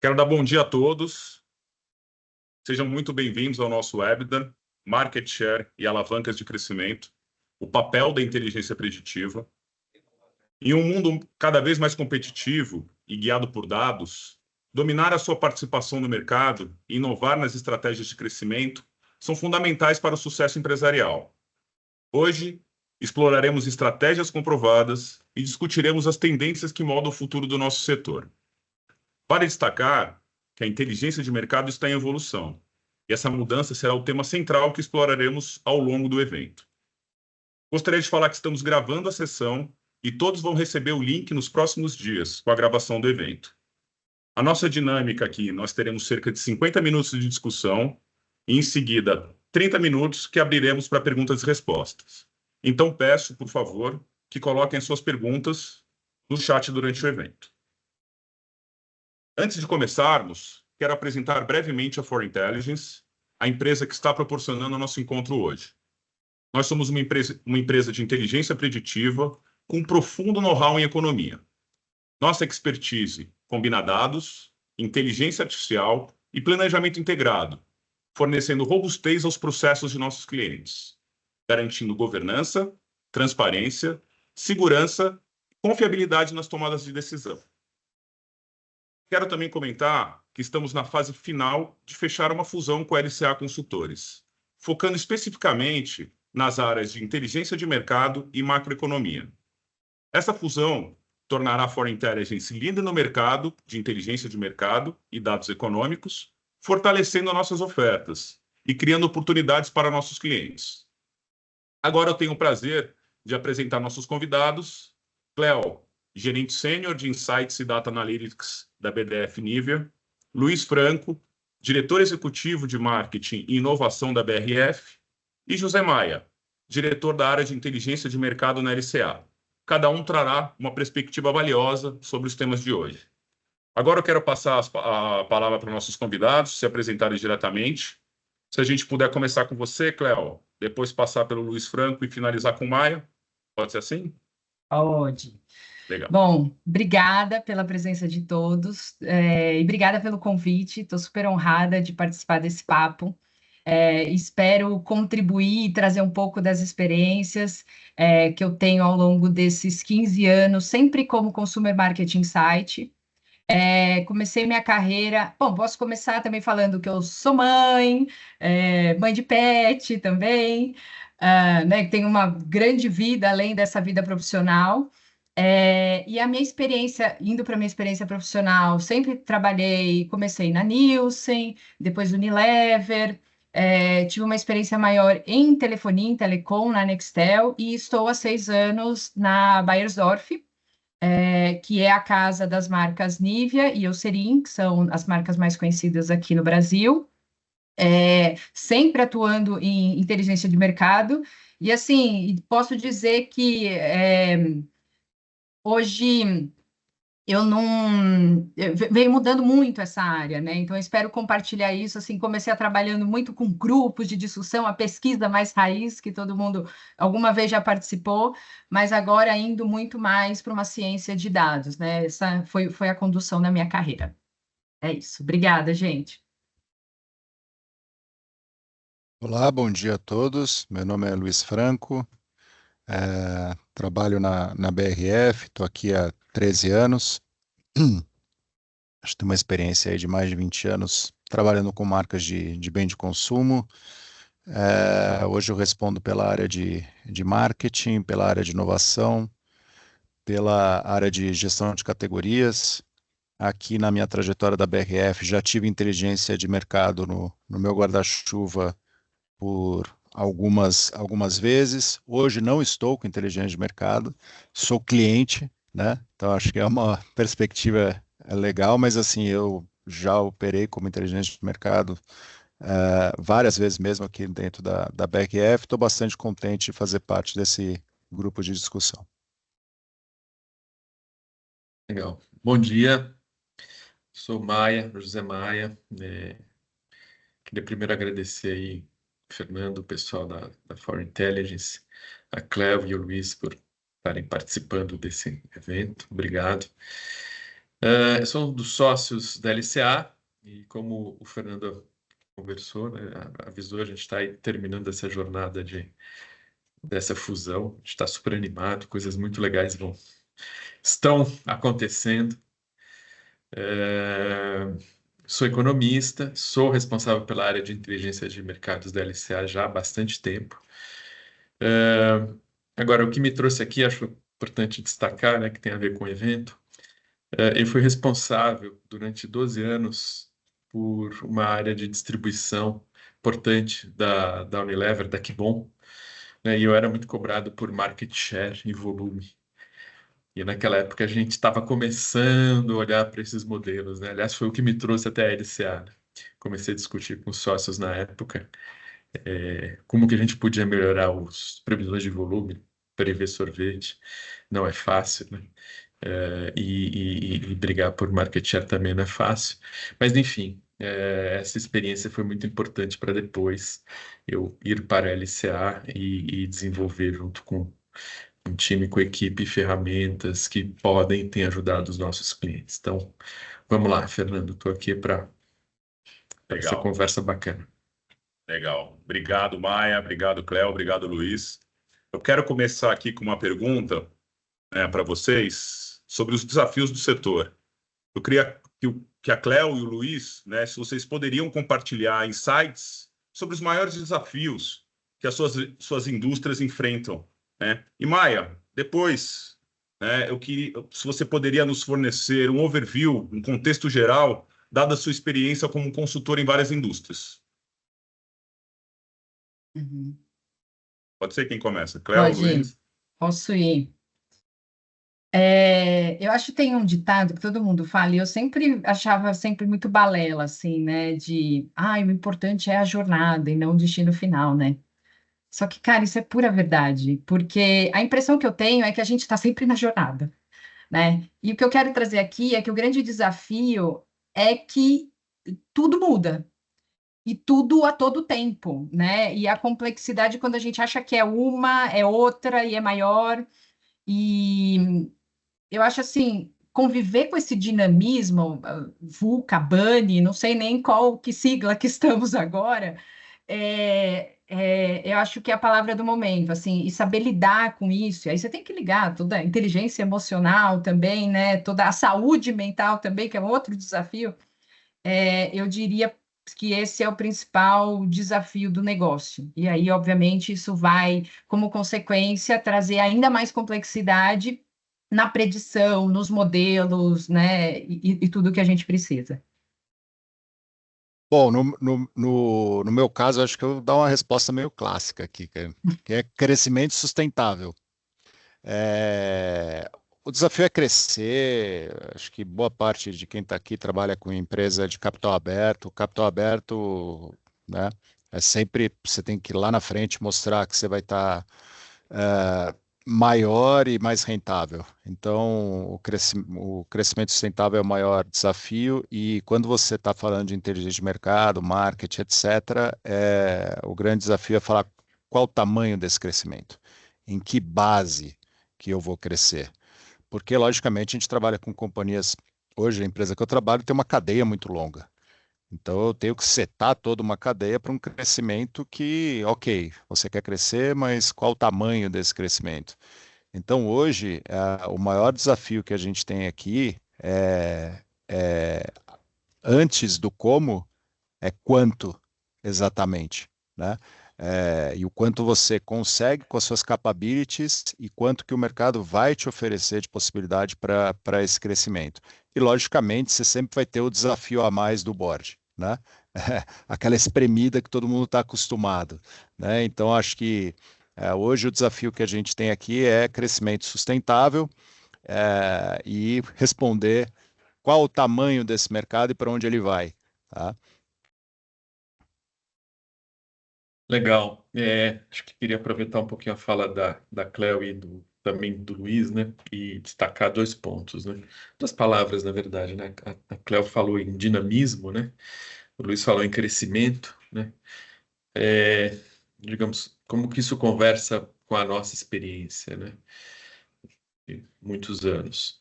Quero dar bom dia a todos. Sejam muito bem-vindos ao nosso webinar, Market Share e Alavancas de Crescimento, o papel da inteligência preditiva. Em um mundo cada vez mais competitivo e guiado por dados, dominar a sua participação no mercado e inovar nas estratégias de crescimento são fundamentais para o sucesso empresarial. Hoje, exploraremos estratégias comprovadas e discutiremos as tendências que moldam o futuro do nosso setor. Vale destacar que a inteligência de mercado está em evolução, e essa mudança será o tema central que exploraremos ao longo do evento. Gostaria de falar que estamos gravando a sessão e todos vão receber o link nos próximos dias com a gravação do evento. A nossa dinâmica aqui, nós teremos cerca de 50 minutos de discussão e, em seguida, 30 minutos que abriremos para perguntas e respostas. Então, peço, por favor, que coloquem suas perguntas no chat durante o evento. Antes de começarmos, quero apresentar brevemente a For Intelligence, a empresa que está proporcionando o nosso encontro hoje. Nós somos uma empresa de inteligência preditiva com um profundo know-how em economia. Nossa expertise combina dados, inteligência artificial e planejamento integrado, fornecendo robustez aos processos de nossos clientes, garantindo governança, transparência, segurança e confiabilidade nas tomadas de decisão. Quero também comentar que estamos na fase final de fechar uma fusão com a LCA Consultores, focando especificamente nas áreas de inteligência de mercado e macroeconomia. Essa fusão tornará a For Intelligence líder no mercado de inteligência de mercado e dados econômicos, fortalecendo nossas ofertas e criando oportunidades para nossos clientes. Agora eu tenho o prazer de apresentar nossos convidados. Cleo, gerente sênior de Insights e Data Analytics da BDF Nivea. Luiz Franco, diretor executivo de Marketing e Inovação da BRF. E José Maia, diretor da área de Inteligência de Mercado na LCA. Cada um trará uma perspectiva valiosa sobre os temas de hoje. Agora eu quero passar a palavra para nossos convidados, se apresentarem diretamente. Se a gente puder começar com você, Cleo, depois passar pelo Luiz Franco e finalizar com o Maia. Pode ser assim? Pode. Legal. Bom, obrigada pela presença de todos e obrigada pelo convite. Estou super honrada de participar desse papo. Espero contribuir e trazer um pouco das experiências que eu tenho ao longo desses 15 anos, sempre como Consumer Marketing Insight. Comecei minha carreira... Bom, posso começar também falando que eu sou mãe, mãe de pet também, né, que tenho uma grande vida além dessa vida profissional. E a minha experiência, indo para a minha experiência profissional, sempre trabalhei, comecei na Nielsen, depois Unilever, tive uma experiência maior em telefonia, em telecom, na Nextel, e estou há 6 anos na Beiersdorf, que é a casa das marcas Nivea e Eucerin, que são as marcas mais conhecidas aqui no Brasil, sempre atuando em inteligência de mercado. E assim, posso dizer que hoje veio mudando muito essa área, né? Então eu espero compartilhar isso. Assim, comecei trabalhando muito com grupos de discussão, a pesquisa mais raiz, que todo mundo alguma vez já participou, mas agora indo muito mais para uma ciência de dados, né? Essa foi a condução da minha carreira. É isso. Obrigada, gente. Olá, bom dia a todos. Meu nome é Luiz Franco, trabalho na BRF, estou aqui há 13 anos. Acho que tenho uma experiência aí de mais de 20 anos trabalhando com marcas de bem de consumo. Hoje eu respondo pela área de marketing, pela área de inovação, pela área de gestão de categorias. Aqui na minha trajetória da BRF já tive inteligência de mercado no meu guarda-chuva por algumas vezes. Hoje não estou com inteligência de mercado, sou cliente, né? Então acho que é uma perspectiva legal, mas assim, eu já operei como inteligência de mercado várias vezes mesmo aqui dentro da BRF. Estou bastante contente de fazer parte desse grupo de discussão. Legal. Bom dia, sou Maia, José Maia. Queria primeiro agradecer aí, Fernando, o pessoal da For Intelligence, a Cleo e o Luiz por estarem participando desse evento. Obrigado. Eu sou um dos sócios da LCA e, como o Fernando conversou, né, avisou, a gente está terminando essa jornada dessa fusão. A gente está super animado, coisas muito legais estão acontecendo. Sou economista, sou responsável pela área de inteligência de mercados da LCA já há bastante tempo. Agora, o que me trouxe aqui, acho importante destacar, né, que tem a ver com o evento, eu fui responsável durante 12 anos por uma área de distribuição importante da Unilever, da Kibon, né, e eu era muito cobrado por market share e volume. E naquela época a gente estava começando a olhar para esses modelos, né? Aliás, foi o que me trouxe até a LCA, né? Comecei a discutir com os sócios na época como que a gente podia melhorar as previsões de volume, prever sorvete. Não é fácil, né? E brigar por market share também não é fácil. Mas, enfim, essa experiência foi muito importante para depois eu ir para a LCA e desenvolver junto com um time, com equipe, ferramentas que podem ter ajudado os nossos clientes. Então, vamos lá, Fernando, estou aqui para essa Legal, conversa bacana. legal. Obrigado, Maia. Obrigado, Cléo. Obrigado, Luiz. Eu quero começar aqui com uma pergunta, para vocês sobre os desafios do setor. Eu queria que a Cléo e o Luiz, né, se vocês poderiam compartilhar insights sobre os maiores desafios que as suas indústrias enfrentam, né? E Maia, depois, né, eu queria, se você poderia nos fornecer um overview, um contexto geral, dada a sua experiência como consultor em várias indústrias. Uhum. Pode ser quem começa? Cléo, Pode ir. Luiz? Posso ir. Eu acho que tem um ditado que todo mundo fala, e eu sempre achava sempre muito balela, assim, né? O importante é a jornada e não o destino final, né? Só que, cara, isso é pura verdade, porque a impressão que eu tenho é que a gente está sempre na jornada, né? E o que eu quero trazer aqui é que o grande desafio é que tudo muda. E tudo a todo tempo, né? E a complexidade, quando a gente acha que é uma, é outra e é maior. E eu acho assim, conviver com esse dinamismo, VUCA, BANI, não sei nem qual que sigla que estamos agora, eu acho que é a palavra do momento, assim, e saber lidar com isso. E aí você tem que ligar toda a inteligência emocional também, né? Toda a saúde mental também, que é um outro desafio. Eu diria que esse é o principal desafio do negócio. E aí, obviamente, isso vai, como consequência, trazer ainda mais complexidade na predição, nos modelos, né, e tudo que a gente precisa. Bom, no meu caso, acho que eu vou dar uma resposta meio clássica aqui, que é crescimento sustentável. O desafio é crescer. Acho que boa parte de quem está aqui trabalha com empresa de capital aberto. O capital aberto, né, é sempre você tem que ir lá na frente mostrar que você vai estar maior e mais rentável. Então, o crescimento sustentável é o maior desafio. E quando você está falando de inteligência de mercado, marketing, etc., o grande desafio é falar qual o tamanho desse crescimento, em que base que eu vou crescer. Porque, logicamente, a gente trabalha com companhias. Hoje, a empresa que eu trabalho tem uma cadeia muito longa. Então, eu tenho que setar toda uma cadeia para um crescimento que, ok, você quer crescer, mas qual o tamanho desse crescimento? Então, hoje, o maior desafio que a gente tem aqui antes do como, é quanto exatamente, né? E o quanto você consegue com as suas capabilities e quanto que o mercado vai te oferecer de possibilidade para esse crescimento. E, logicamente, você sempre vai ter o desafio a mais do board, né? Aquela espremida que todo mundo está acostumado, né? Então, acho que hoje o desafio que a gente tem aqui é crescimento sustentável e responder qual o tamanho desse mercado e para onde ele vai, tá? Legal. Acho que queria aproveitar um pouquinho a fala da Cléo e também do Luiz, né? E destacar 2 pontos, né? 2 palavras, na verdade, né? A Cléo falou em dinamismo, né? O Luiz falou em crescimento, né? Digamos, como que isso conversa com a nossa experiência, né? muitos anos.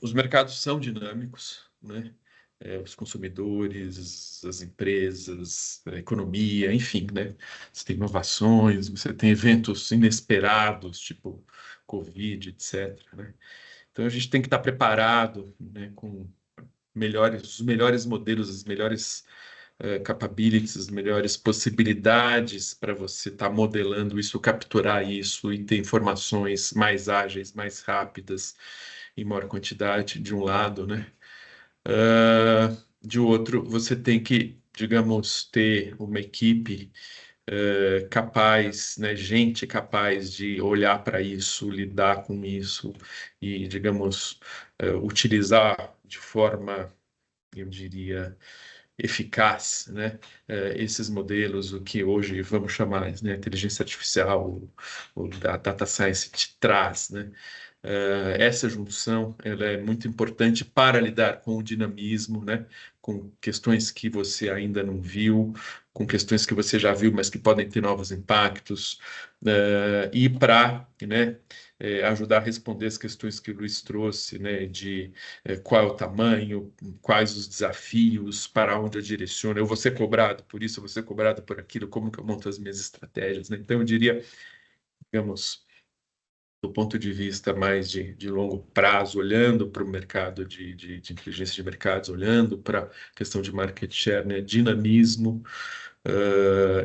Os mercados são dinâmicos, né? Os consumidores, as empresas, a economia, enfim, né? Você tem inovações, você tem eventos inesperados, tipo Covid, etc., né? Então a gente tem que estar preparado, né, com os melhores modelos, as melhores capabilities, as melhores possibilidades para você estar modelando isso, capturar isso e ter informações mais ágeis, mais rápidas, em maior quantidade, de um lado, né? De outro, você tem que, digamos, ter uma equipe capaz, né, gente capaz de olhar para isso, lidar com isso e, digamos, utilizar de forma, eu diria, eficaz, né, esses modelos, o que hoje vamos chamar, né, inteligência artificial, o data science te traz, né? Essa junção ela é muito importante para lidar com o dinamismo, né? Com questões que você ainda não viu, com questões que você já viu, mas que podem ter novos impactos, e para, né, ajudar a responder as questões que o Luiz trouxe, né, de qual é o tamanho, quais os desafios, para onde eu direciono, eu vou ser cobrado por isso, eu vou ser cobrado por aquilo, como que eu monto as minhas estratégias, né? Então, eu diria, digamos, do ponto de vista mais de longo prazo, olhando para o mercado de inteligência de mercados, olhando para a questão de market share, né, dinamismo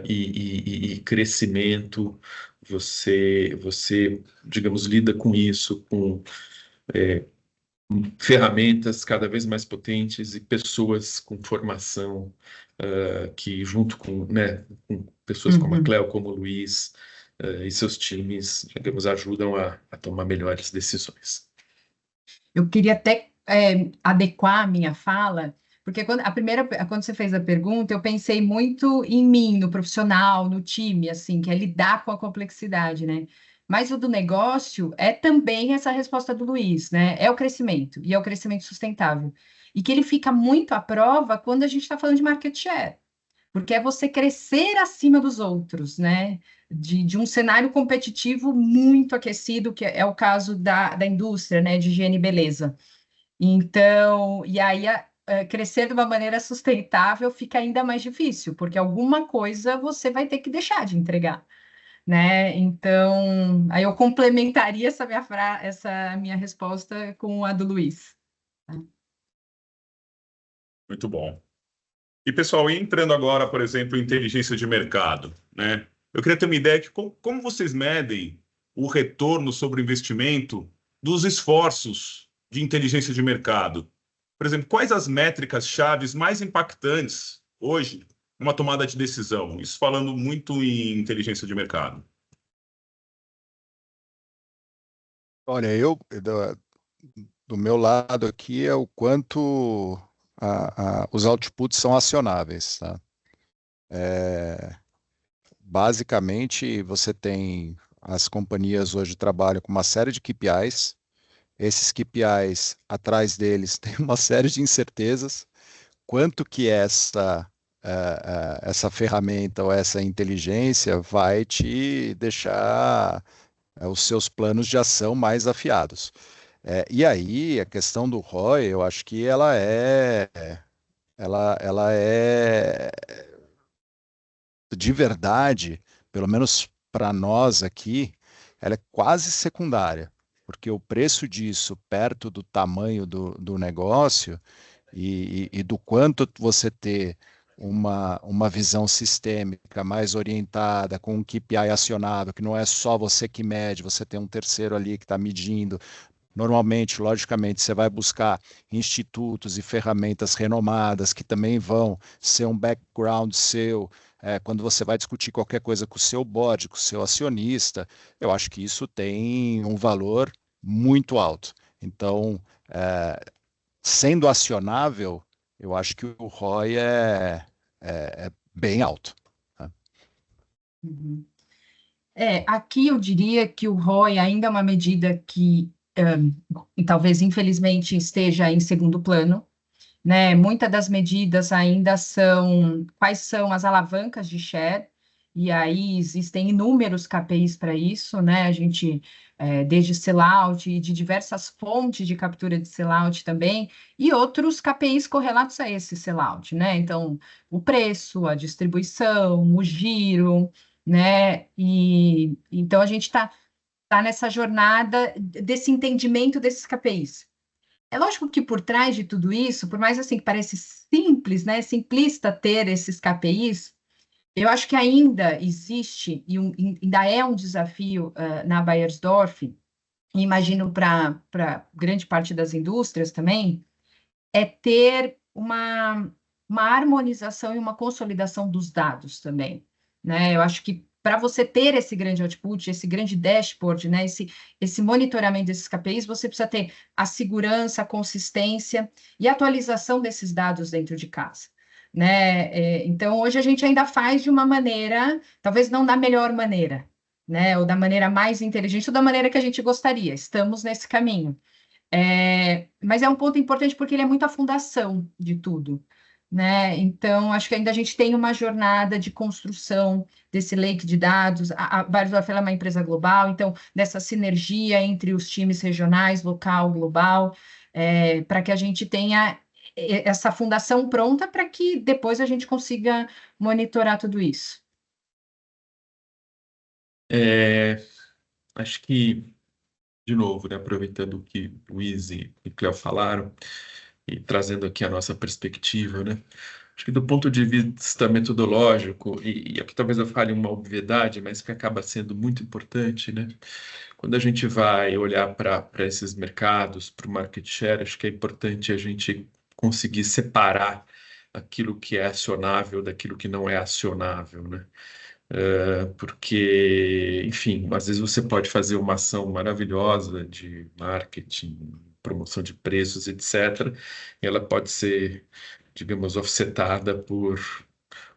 e crescimento, você, digamos, lida com isso, com ferramentas cada vez mais potentes e pessoas com formação que, junto com, né, com pessoas como a Cleo, como o Luiz, e seus times, digamos, ajudam a tomar melhores decisões. Eu queria até adequar a minha fala, porque quando você fez a pergunta, eu pensei muito em mim, no profissional, no time, assim, que é lidar com a complexidade, né? Mas o do negócio é também essa resposta do Luiz, né? É o crescimento, e é o crescimento sustentável. E que ele fica muito à prova quando a gente está falando de market share, porque é você crescer acima dos outros, né? De um cenário competitivo muito aquecido, que é o caso da indústria, né? De higiene e beleza. Então, e aí crescer de uma maneira sustentável fica ainda mais difícil, porque alguma coisa você vai ter que deixar de entregar, né? Então, aí eu complementaria essa minha resposta com a do Luiz. Muito bom. E, pessoal, entrando agora, por exemplo, em inteligência de mercado, né? Eu queria ter uma ideia de como vocês medem o retorno sobre o investimento dos esforços de inteligência de mercado. Por exemplo, quais as métricas chaves mais impactantes hoje numa tomada de decisão? Isso falando muito em inteligência de mercado. Olha, do meu lado aqui é o quanto os outputs são acionáveis, tá? Basicamente, você tem as companhias hoje trabalham com uma série de KPIs. Esses KPIs, atrás deles, tem uma série de incertezas. Quanto que essa ferramenta ou essa inteligência vai te deixar os seus planos de ação mais afiados. E aí, a questão do ROI, eu acho que ela é de verdade, pelo menos para nós aqui, ela é quase secundária, porque o preço disso, perto do tamanho do negócio e do quanto você ter uma visão sistêmica mais orientada, com um KPI acionável, que não é só você que mede, você tem um terceiro ali que está medindo. Normalmente, logicamente, você vai buscar institutos e ferramentas renomadas que também vão ser um background seu. Quando você vai discutir qualquer coisa com o seu board, com o seu acionista, eu acho que isso tem um valor muito alto. Então, sendo acionável, eu acho que o ROI é bem alto. Tá? Uhum. Aqui eu diria que o ROI ainda é uma medida que e talvez infelizmente esteja em segundo plano, né? Muitas das medidas ainda são quais são as alavancas de share, e aí existem inúmeros KPIs para isso, né? A gente, desde sellout e de diversas fontes de captura de sellout também, e outros KPIs correlatos a esse sellout, né? Então, o preço, a distribuição, o giro, né? E então a gente está nessa jornada desse entendimento desses KPIs. É lógico que por trás de tudo isso, por mais assim que parece simples, né, simplista ter esses KPIs, eu acho que ainda existe ainda é um desafio na Beiersdorf, e imagino para grande parte das indústrias também, é ter uma harmonização e uma consolidação dos dados também, né? Eu acho que para você ter esse grande output, esse grande dashboard, né? Esse monitoramento desses KPIs, você precisa ter a segurança, a consistência e a atualização desses dados dentro de casa, né? Então, hoje a gente ainda faz de uma maneira, talvez não da melhor maneira, né? Ou da maneira mais inteligente, ou da maneira que a gente gostaria. Estamos nesse caminho. Mas é um ponto importante porque ele é muito a fundação de tudo, né? Então, acho que ainda a gente tem uma jornada de construção desse lake de dados. A Beiersdorf é uma empresa global, então, dessa sinergia entre os times regionais, local, global, para que a gente tenha essa fundação pronta para que depois a gente consiga monitorar tudo isso. Acho que, de novo, né, aproveitando o que o Luiz e o Cléo falaram e trazendo aqui a nossa perspectiva, né? Acho que do ponto de vista metodológico, e aqui talvez eu fale uma obviedade, mas que acaba sendo muito importante, né? Quando a gente vai olhar para esses mercados, para o market share, acho que é importante a gente conseguir separar aquilo que é acionável daquilo que não é acionável, né? Porque, enfim, às vezes você pode fazer uma ação maravilhosa de marketing, promoção de preços, etc. E ela pode ser, digamos, offsetada por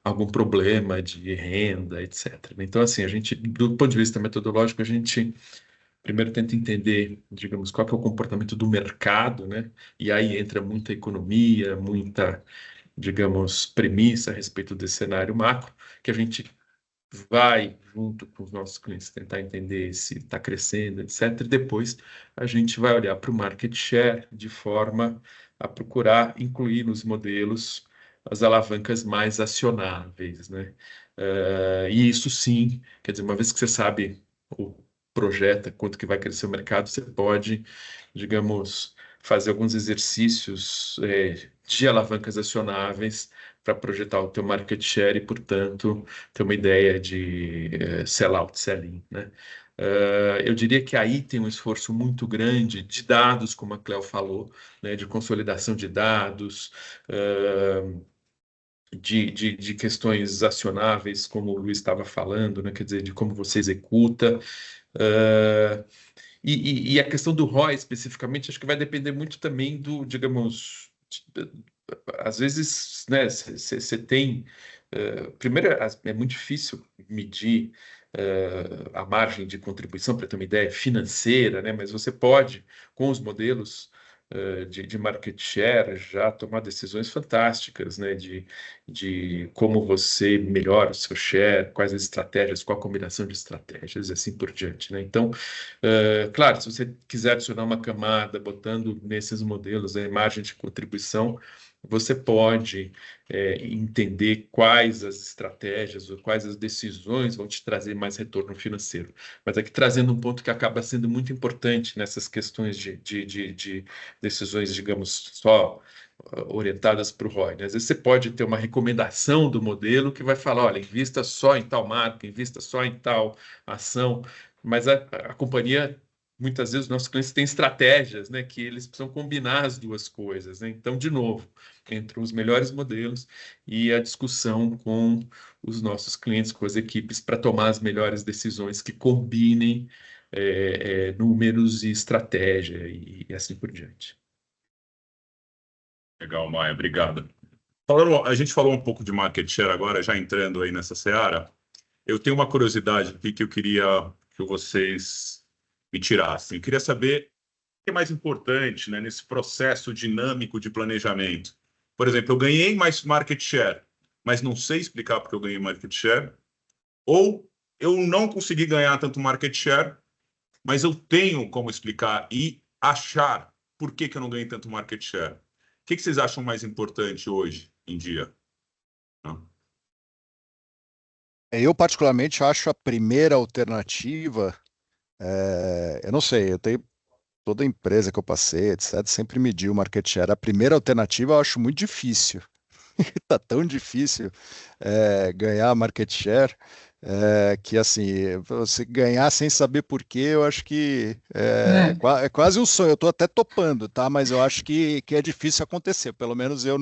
algum problema de renda, etc. Então, assim, a gente, do ponto de vista metodológico, a gente primeiro tenta entender, digamos, qual que é o comportamento do mercado, né? E aí entra muita economia, muita, digamos, premissa a respeito desse cenário macro, que a gente vai junto com os nossos clientes tentar entender se está crescendo, etc. E depois a gente vai olhar para o market share de forma a procurar incluir nos modelos as alavancas mais acionáveis, né? E isso sim, quer dizer, uma vez que você sabe ou projeta quanto que vai crescer o mercado, você pode, digamos, fazer alguns exercícios de alavancas acionáveis para projetar o teu market share e, portanto, ter uma ideia de sell-out, sell-in, né? Eu diria que aí tem um esforço muito grande de dados, como a Cléo falou, né, de consolidação de dados, de questões acionáveis, como o Luiz estava falando, né, quer dizer, de como você executa. E a questão do ROI, especificamente, acho que vai depender muito também do, digamos, às vezes, né, você tem... primeiro, é muito difícil medir a margem de contribuição, para ter uma ideia financeira, né, mas você pode, com os modelos de market share, já tomar decisões fantásticas, né, de como você melhora o seu share, quais as estratégias, qual a combinação de estratégias e assim por diante, né? Então, claro, se você quiser adicionar uma camada botando nesses modelos a margem de contribuição, você pode entender quais as estratégias ou quais as decisões vão te trazer mais retorno financeiro. Mas aqui trazendo um ponto que acaba sendo muito importante nessas questões de decisões, digamos, só orientadas para o ROI, né? Às vezes você pode ter uma recomendação do modelo que vai falar, olha, invista só em tal marca, invista só em tal ação, mas a companhia... Muitas vezes os nossos clientes têm estratégias, né, que eles precisam combinar as duas coisas, né? Então, de novo, entre os melhores modelos e a discussão com os nossos clientes, com as equipes, para tomar as melhores decisões que combinem números e estratégia e assim por diante. Legal, Maia, obrigado. A gente falou um pouco de market share agora, já entrando aí nessa seara. Eu tenho uma curiosidade aqui que eu queria que vocês me tirassem. Eu queria saber o que é mais importante, né, nesse processo dinâmico de planejamento. Por exemplo, eu ganhei mais market share, mas não sei explicar porque eu ganhei market share. Ou eu não consegui ganhar tanto market share, mas eu tenho como explicar e achar por que eu não ganhei tanto market share. O que vocês acham mais importante hoje em dia? Eu, particularmente, acho a primeira alternativa, eu não sei, eu tenho toda empresa que eu passei, etc., sempre mediu o market share. A primeira alternativa eu acho muito difícil. Tá tão difícil ganhar market share que assim, você ganhar sem saber por quê, eu acho que é quase um sonho. Eu estou até topando, tá? Mas eu acho que é difícil acontecer. Pelo menos eu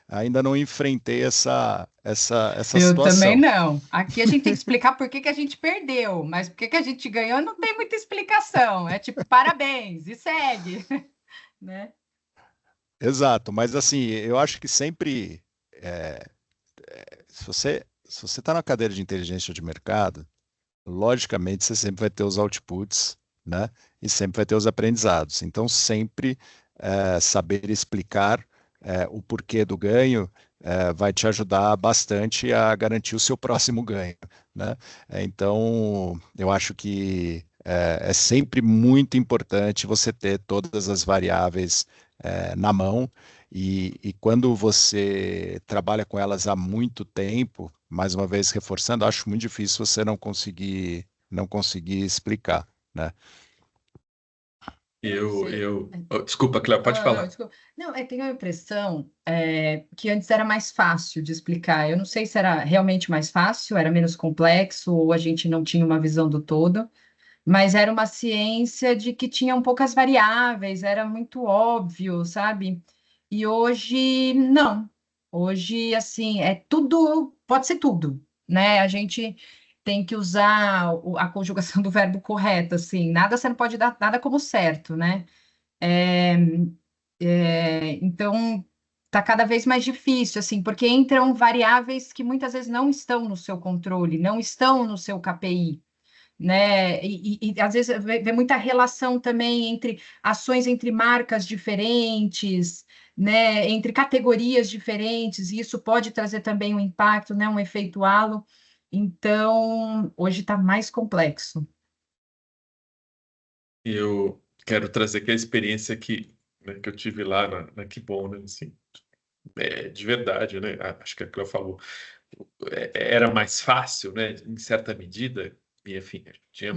ainda não enfrentei essa Eu também situação. não. Aqui a gente tem que explicar por que a gente perdeu, mas por que a gente ganhou não tem muita explicação. É tipo, parabéns, e segue, né? Exato, mas assim, eu acho que sempre, é, se você está na cadeira de inteligência de mercado, logicamente você sempre vai ter os outputs, né? E sempre vai ter os aprendizados. Então, sempre saber explicar o porquê do ganho vai te ajudar bastante a garantir o seu próximo ganho, né? Então, eu acho que é sempre muito importante você ter todas as variáveis na mão e quando você trabalha com elas há muito tempo, mais uma vez reforçando, acho muito difícil você não conseguir explicar, né? Desculpa, Cléo, pode Não, falar. desculpa. Não, tenho a impressão que antes era mais fácil de explicar. Eu não sei se era realmente mais fácil, era menos complexo, ou a gente não tinha uma visão do todo, mas era uma ciência de que tinham poucas variáveis, era muito óbvio, sabe? E hoje, não. Hoje, assim, é tudo, pode ser tudo, né? A gente tem que usar a conjugação do verbo correto, assim, nada você não pode dar nada como certo, né? É, então, está cada vez mais difícil, assim, porque entram variáveis que muitas vezes não estão no seu controle, não estão no seu KPI, né? E às vezes vê muita relação também entre ações entre marcas diferentes, né? Entre categorias diferentes, e isso pode trazer também um impacto, né? Um efeito halo. Então, hoje está mais complexo. Eu quero trazer aqui a experiência que eu tive lá na Que Bom, né? Assim, de verdade, né? Acho que a Cléo falou, era mais fácil, né? Em certa medida, e enfim, a gente tinha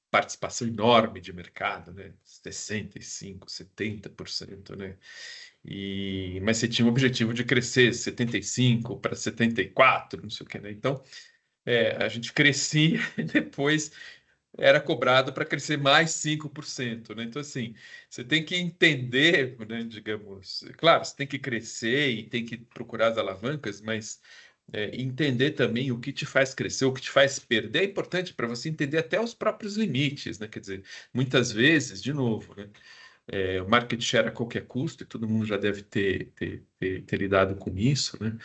participação enorme de mercado, né? 65%, 70%, né? Mas você tinha um objetivo de crescer 75 para 74, não sei o que, né? Então, a gente crescia e depois era cobrado para crescer mais 5%, né? Então, assim, você tem que entender, né, digamos, claro, você tem que crescer e tem que procurar as alavancas, mas entender também o que te faz crescer, o que te faz perder é importante para você entender até os próprios limites, né? Quer dizer, muitas vezes, de novo, né? O market share a qualquer custo, e todo mundo já deve ter lidado com isso, né?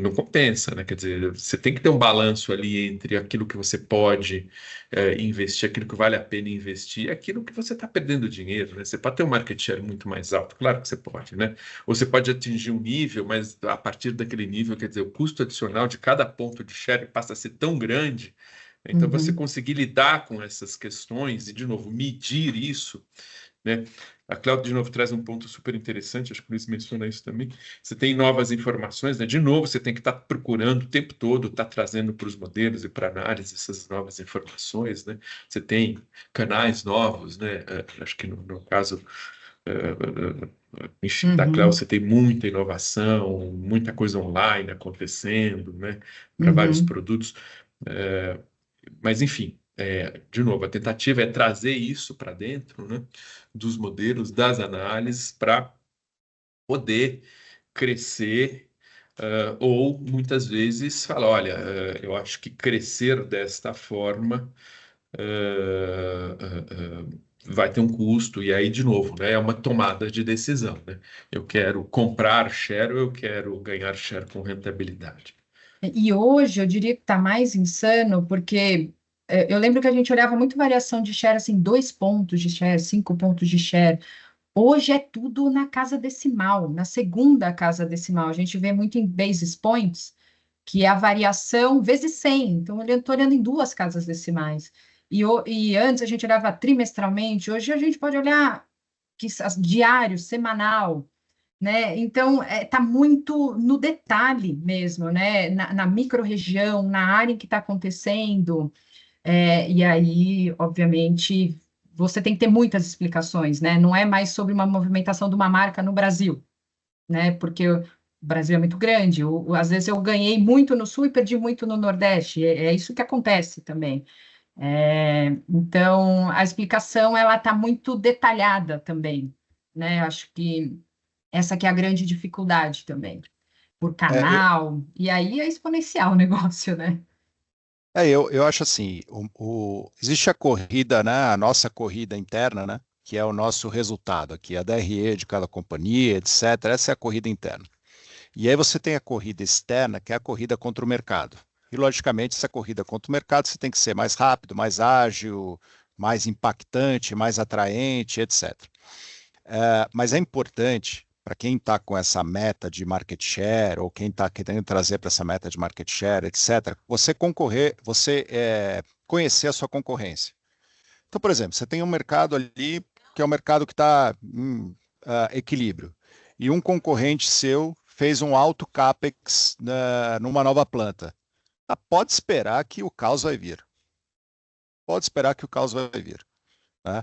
Não compensa, né? Quer dizer, você tem que ter um balanço ali entre aquilo que você pode investir, aquilo que vale a pena investir, e aquilo que você está perdendo dinheiro, né? Você pode ter um market share muito mais alto, claro que você pode, né? Ou você pode atingir um nível, mas a partir daquele nível, quer dizer, o custo adicional de cada ponto de share passa a ser tão grande. Então, você conseguir lidar com essas questões e, de novo, medir isso, né? A Cláudia, de novo, traz um ponto super interessante, acho que o Luiz menciona isso também. Você tem novas informações, né? De novo, você tem que estar procurando o tempo todo, estar trazendo para os modelos e para análise essas novas informações, né? Você tem canais novos, né? Acho que no caso enfim, da Cláudia, você tem muita inovação, muita coisa online acontecendo, né? Para vários produtos. Mas, enfim, de novo, a tentativa é trazer isso para dentro, né, dos modelos, das análises, para poder crescer, ou muitas vezes falar, olha, eu acho que crescer desta forma vai ter um custo, e aí, de novo, né, é uma tomada de decisão, né? Eu quero comprar share ou eu quero ganhar share com rentabilidade. E hoje eu diria que está mais insano, porque eu lembro que a gente olhava muito variação de share, assim, 2 pontos de share, 5 pontos de share. Hoje é tudo na casa decimal, na segunda casa decimal. A gente vê muito em basis points, que é a variação vezes 100. Então, eu estou olhando em 2 casas decimais. E antes a gente olhava trimestralmente, hoje a gente pode olhar diário, semanal, né? Então, está muito no detalhe mesmo, né? Na micro-região, na área em que está acontecendo. E aí, obviamente, você tem que ter muitas explicações, né? Não é mais sobre uma movimentação de uma marca no Brasil, né? Porque o Brasil é muito grande. Às vezes eu ganhei muito no Sul e perdi muito no Nordeste. É isso que acontece também. Então, a explicação ela está muito detalhada também, né? Acho que essa que é a grande dificuldade também, por É, canal, e aí é exponencial o negócio, né? eu acho assim, existe a corrida, né, a nossa corrida interna, né, que é o nosso resultado aqui, a DRE de cada companhia, etc. Essa é a corrida interna. E aí você tem a corrida externa, que é a corrida contra o mercado. E, logicamente, essa corrida contra o mercado, você tem que ser mais rápido, mais ágil, mais impactante, mais atraente, etc. Mas é importante, para quem está com essa meta de market share, ou quem está querendo trazer para essa meta de market share, etc., você concorrer, conhecer a sua concorrência. Então, por exemplo, você tem um mercado ali, que é um mercado que está em equilíbrio, e um concorrente seu fez um alto CAPEX numa nova planta. Pode esperar que o caos vai vir. Pode esperar que o caos vai vir. Né?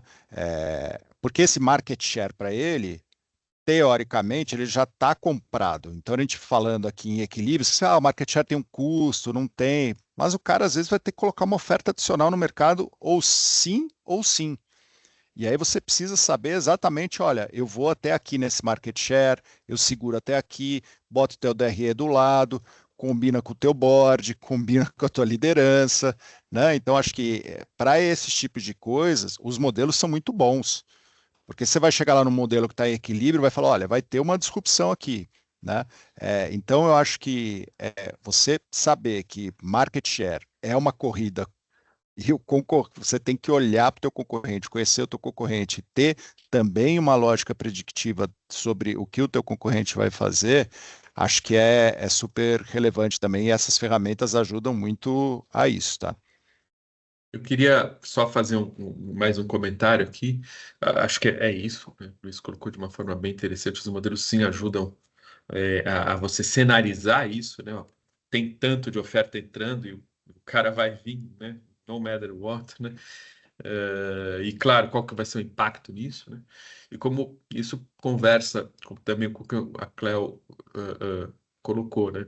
Porque esse market share para ele, teoricamente, ele já está comprado. Então, a gente falando aqui em equilíbrio, o market share tem um custo, não tem. Mas o cara, às vezes, vai ter que colocar uma oferta adicional no mercado, ou sim, ou sim. E aí você precisa saber exatamente, olha, eu vou até aqui nesse market share, eu seguro até aqui, boto o teu DRE do lado, combina com o teu board, combina com a tua liderança, né? Então, acho que para esses tipos de coisas, os modelos são muito bons. Porque você vai chegar lá no modelo que está em equilíbrio e vai falar, olha, vai ter uma disrupção aqui, né? Então, eu acho que você saber que market share é uma corrida e você tem que olhar para o teu concorrente, conhecer o teu concorrente, ter também uma lógica preditiva sobre o que o teu concorrente vai fazer, acho que é super relevante também, e essas ferramentas ajudam muito a isso, tá? Eu queria só fazer mais um comentário aqui. Acho que é isso, né? O Luiz colocou de uma forma bem interessante. Os modelos sim ajudam a você cenarizar isso, né? Ó, tem tanto de oferta entrando e o cara vai vir, né? No matter what, né? E claro, qual que vai ser o impacto nisso, né? E como isso conversa também com o que a Cleo colocou, né?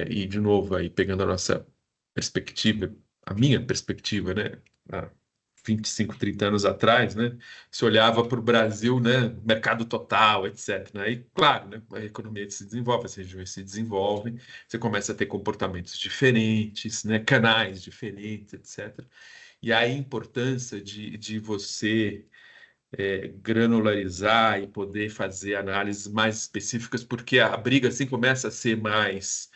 E de novo aí pegando a nossa perspectiva, a minha perspectiva, né? Há 25, 30 anos atrás, né? Se olhava para o Brasil, né? Mercado total, etc. Né? E claro, né? A economia se desenvolve, as regiões se desenvolvem, você começa a ter comportamentos diferentes, né? Canais diferentes, etc. E aí a importância de você granularizar e poder fazer análises mais específicas, porque a briga assim começa a ser mais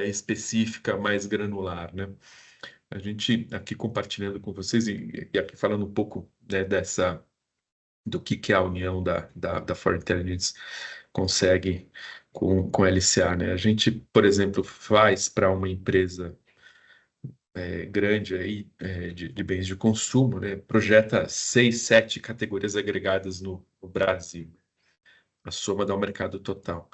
específica, mais granular, né? A gente aqui compartilhando com vocês e aqui falando um pouco, né, do que a união da Foreign Intelligence consegue com a LCA, né? A gente, por exemplo, faz para uma empresa grande aí, de bens de consumo, né? Projeta 6, 7 categorias agregadas no Brasil. A soma dá o mercado total.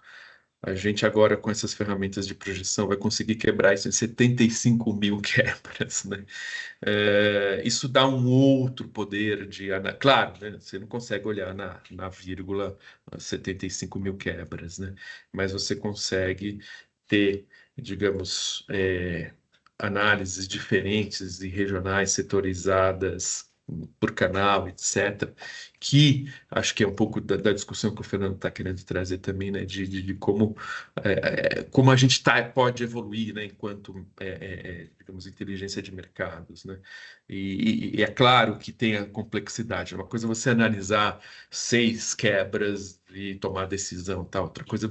A gente agora, com essas ferramentas de projeção, vai conseguir quebrar isso em 75 mil quebras, né? Isso dá um outro poder de... Claro, né? Você não consegue olhar na vírgula 75 mil quebras, né? Mas você consegue ter, digamos, análises diferentes e regionais, setorizadas por canal, etc., que acho que é um pouco da discussão que o Fernando está querendo trazer também, né, de como, como a gente pode evoluir, né, enquanto, digamos, inteligência de mercados, né, e é claro que tem a complexidade. Uma coisa é você analisar 6 quebras e tomar decisão, tá? Outra coisa é